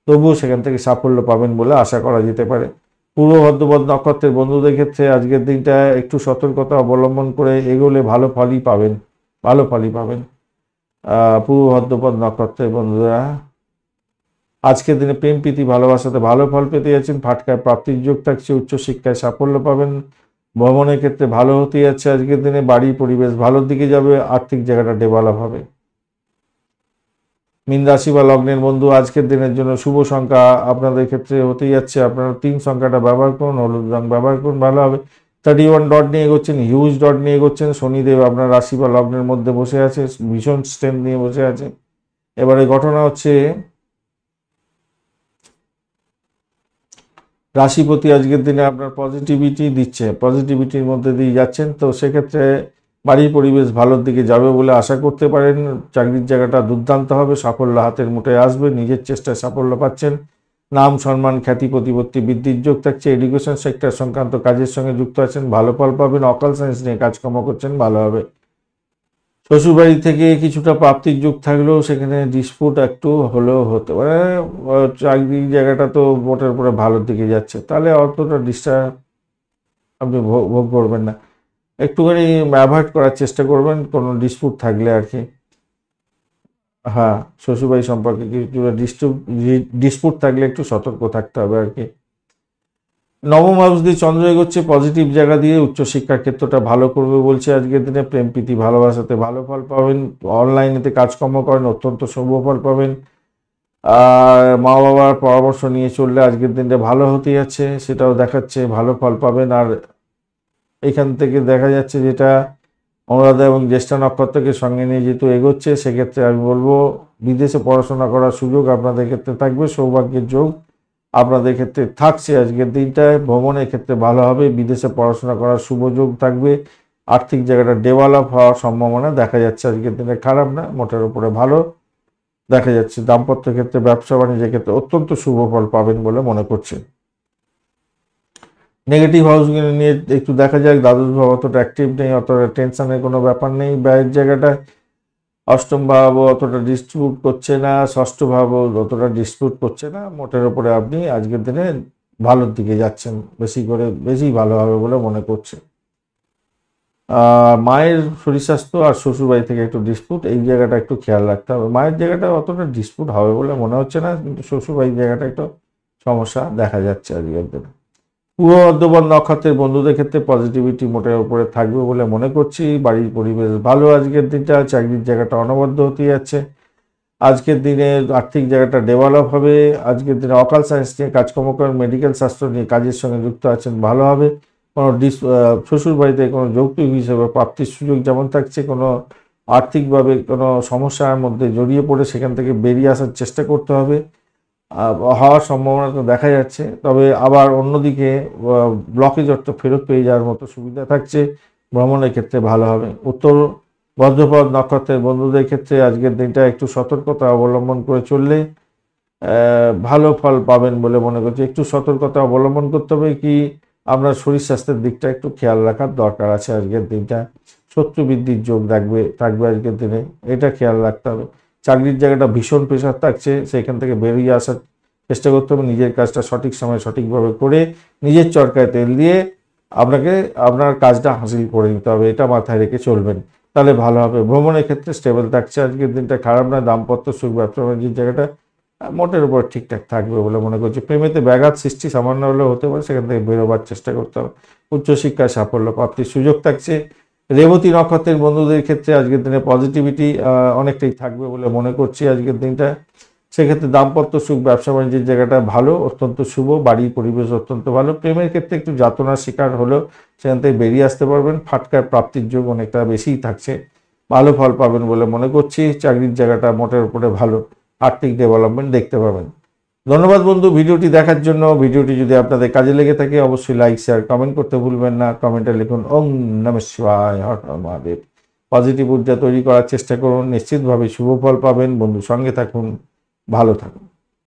তবুও সেখান থেকে সাফল্য পাবেন বলে আশা করা যেতে পারে। পূর্ব ভদ্রপদ নক্ষত্রের বন্ধুদের ক্ষেত্রে আজকের দিনটা একটু সতর্কতা অবলম্বন করে এগোলে ভালো ফলই পাবেন, ভালো ফলই পাবেন। পূর্ব ভদ্রপদ নক্ষত্রের বন্ধুরা আজকের দিনে প্রেম প্রীতি ভালোবাসাতে ভালো ফল পেতে যাচ্ছেন। ফাটকায় প্রাপ্তির যোগ থাকছে, উচ্চশিক্ষায় সাফল্য পাবেন। ভ্রমণের ক্ষেত্রে ভালো হতে যাচ্ছে আজকের দিনে, বাড়ির পরিবেশ ভালোর দিকে যাবে, আর্থিক জায়গাটা ডেভেলপ হবে। মীন রাশি বা লগ্নের বন্ধু, আজকের দিনের জন্য শুভ সংখ্যা আপনাদের ক্ষেত্রে হতে যাচ্ছে, আপনারা 3 সংখ্যাটা ব্যবহার করুন, হলুদ রং ব্যবহার করুন, ভালো হবে। 31 ডট নিয়ে এগোচ্ছেন, হিউজ ডট নিয়ে এগোচ্ছেন। শনিদেব আপনার রাশি বা লগ্নের মধ্যে বসে আছে, ভীষণ স্ট্রেংথ নিয়ে বসে আছে। এবারে ঘটনা হচ্ছে রাশিপতি আজকের দিনে আপনার পজিটিভিটি দিচ্ছে, পজিটিভিটির মধ্যে দিয়ে যাচ্ছেন, তো সেক্ষেত্রে বাড়ির পরিবেশ ভালোর দিকে যাবে বলে আশা করতে পারেন। চাকরির জায়গাটা দুর্দান্ত হবে, সাফল্য হাতের মুঠোয় আসবে, নিজের চেষ্টায় সাফল্য পাচ্ছেন। নাম সম্মান খ্যাতি প্রতিপত্তি বৃদ্ধির যোগ থাকছে। এডুকেশন সেক্টর সংক্রান্ত কাজের সঙ্গে যুক্ত আছেন, ভালো ফল পাবেন। অকাল সায়েন্স নিয়ে কাজকর্ম করছেন, ভালো হবে। শ্বশুরবাড়ি থেকে কিছুটা প্রাপ্তির যোগ থাকলেও সেখানে ডিসপুট একটু হলেও হতে পারে। চাকরির জায়গাটা তো মোটের উপরে ভালোর দিকে যাচ্ছে, তাহলে অতটা ডিস্টার্ব আপনি ভোগ করবেন না। একটুখানি অ্যাভয়েড করার চেষ্টা করবেন কোনো ডিসপুট থাকলে আর কি। হ্যাঁ, শ্বশুরবাড়ি সম্পর্কে কিছুটা ডিসপুট থাকলে একটু সতর্ক থাকতে হবে আর কি। নবম হাউস দিয়ে চন্দ্র এগোচ্ছে, পজিটিভ জায়গা দিয়ে উচ্চশিক্ষার ক্ষেত্রটা ভালো করবে বলছে আজকের দিনে। প্রেম প্রীতি ভালোবাসাতে ভালো ফল পাবেন। অনলাইনেতে কাজকর্ম করেন, অত্যন্ত শুভ ফল পাবেন। আর মা বাবার পরামর্শ নিয়ে চললে আজকের দিনটা ভালো হতে যাচ্ছে, সেটাও দেখাচ্ছে, ভালো ফল পাবেন। আর এখান থেকে দেখা যাচ্ছে যেটা অনুরাধা এবং জ্যেষ্ঠা নক্ষত্রকে সঙ্গে নিয়ে যেহেতু এগোচ্ছে, সেক্ষেত্রে আমি বলবো বিদেশে পড়াশোনা করার সুযোগ আপনাদের ক্ষেত্রে থাকবে, সৌভাগ্যের যোগ আপনাদের ক্ষেত্রে থাকছে আজকের দিনটায়। ভ্রমণের ক্ষেত্রে ভালো হবে, বিদেশে পড়াশোনা করার শুভ যোগ থাকবে। আর্থিক জায়গাটা ডেভেলপ হওয়ার সম্ভাবনা দেখা যাচ্ছে আজকের দিনে, খারাপ না, মোটের উপরে ভালো দেখা যাচ্ছে। দাম্পত্য ক্ষেত্রে ব্যবসা বাণিজ্যের ক্ষেত্রে অত্যন্ত শুভ ফল পাবেন বলে মনে করছে। নেগেটিভ হাউসগুলো নিয়ে একটু দেখা যাক। দ্বাদশ ভাব অতটা অ্যাক্টিভ নেই, অতটা টেনশনের কোনো ব্যাপার নেই। ব্যয়ের জায়গাটা অষ্টম ভাব অতটা ডিস্ট্রিবিউট করছে না, ষষ্ঠ ভাব অতটা ডিস্ট্রিবিউট করছে না। মোটের উপরে আপনি আজকের দিনে ভালোর দিকে যাচ্ছেন, বেশি ভালো হবে বলে মনে করছে। মায়ের শরীর স্বাস্থ্য আর শ্বশুরবাড়ি থেকে একটু ডিসপুট, এই জায়গাটা একটু খেয়াল রাখতে হবে। মায়ের জায়গাটা অতটা ডিসপুট হবে বলে মনে হচ্ছে না, কিন্তু শ্বশুরবাড়ির জায়গাটা একটু সমস্যা দেখা যাচ্ছে আজকের দিনে। পূর্ব বর্ধমান নক্ষত্রের বন্ধুদের ক্ষেত্রে পজিটিভিটি মোটের উপরে থাকবে বলে মনে করছি। বাড়ির পরিবেশ ভালো আজকের দিনটা। চাকরির জায়গাটা অনবদ্য হতে যাচ্ছে। আজকের দিনে আর্থিক জায়গাটা ডেভেলপ হবে। আজকের দিনে অকাল সায়েন্স নিয়ে কাজকর্ম করেন, মেডিকেল শাস্ত্র নিয়ে কাজের সঙ্গে যুক্ত আছেন, ভালো হবে। কোনো শ্বশুর বাড়িতে কোনো যৌতুক হিসেবে প্রাপ্তির সুযোগ যেমন থাকছে, কোনো আর্থিকভাবে কোনো সমস্যার মধ্যে জড়িয়ে পড়ে সেখান থেকে বেরিয়ে আসার চেষ্টা করতে হবে, হওয়ার সম্ভাবনা তো দেখা যাচ্ছে। তবে আবার অন্যদিকে ব্লকেজ অর্থ ফেরত পেয়ে যাওয়ার মতো সুবিধা থাকছে। ভ্রমণের ক্ষেত্রে ভালো হবে। উত্তর বজ্রপদ নক্ষত্রের বন্ধুদের ক্ষেত্রে আজকের দিনটা একটু সতর্কতা অবলম্বন করে চললে ভালো ফল পাবেন বলে মনে করছি। একটু সতর্কতা অবলম্বন করতে হবে কি, আপনার শরীর স্বাস্থ্যের দিকটা একটু খেয়াল রাখার দরকার আছে। আজকের দিনটা শত্রু বৃদ্ধির যোগ থাকবে আজকের দিনে, এটা খেয়াল রাখতে হবে। চাকরির জায়গাটা ভীষণ প্রেশার থাকছে, সেখান থেকে বেরিয়ে আসার চেষ্টা করতে হবে। নিজের কাজটা সঠিক সময় সঠিকভাবে করে নিজের চরকায় তেল দিয়ে আপনার কাজটা হাসিল করে নিতে হবে, এটা মাথায় রেখে চলবেন, তাহলে ভালো হবে। ভ্রমণের ক্ষেত্রে স্টেবল থাকছে আজকের দিনটা, খারাপ না। দাম্পত্য সুখ, ব্যবসা বাণিজ্যের জায়গাটা মোটের উপর ঠিকঠাক থাকবে বলে মনে করছি। প্রেমেতে ব্যাঘাত সৃষ্টি সামান্য হলেও হতে পারে, সেখান থেকে বেরোবার চেষ্টা করতে হবে। উচ্চশিক্ষায় সাফল্য প্রাপ্তির সুযোগ থাকছে। রেবতী নক্ষত্রের বন্ধুদের ক্ষেত্রে আজকের দিনে পজিটিভিটি অনেকটাই থাকবে বলে মনে করছি আজকের দিনটা। সেক্ষেত্রে দাম্পত্য সুখ, ব্যবসা বাণিজ্যের জায়গাটা ভালো, অত্যন্ত শুভ। বাড়ির পরিবেশ অত্যন্ত ভালো। প্রেমের ক্ষেত্রে একটু যাতনার শিকার হলেও সেখান থেকে বেরিয়ে আসতে পারবেন। ফাটকার প্রাপ্তির যোগ অনেকটা বেশিই থাকছে, ভালো ফল পাবেন বলে মনে করছি। চাকরির জায়গাটা মোটের উপরে ভালো, আর্থিক ডেভেলপমেন্ট দেখতে পাবেন। ধন্যবাদ বন্ধু ভিডিওটি দেখার জন্য। ভিডিওটি যদি আপনাদের কাজে লেগে থাকে অবশ্যই লাইক, শেয়ার, কমেন্ট করতে ভুলবেন না। কমেন্টে লিখুন ওম নমঃ শিবায়, হর হর মহাদেব। পজিটিভ ঊর্জা তৈরি করার চেষ্টা করুন, নিশ্চিতভাবে শুভ ফল পাবেন। বন্ধু সঙ্গে থাকুন, ভালো থাকুন।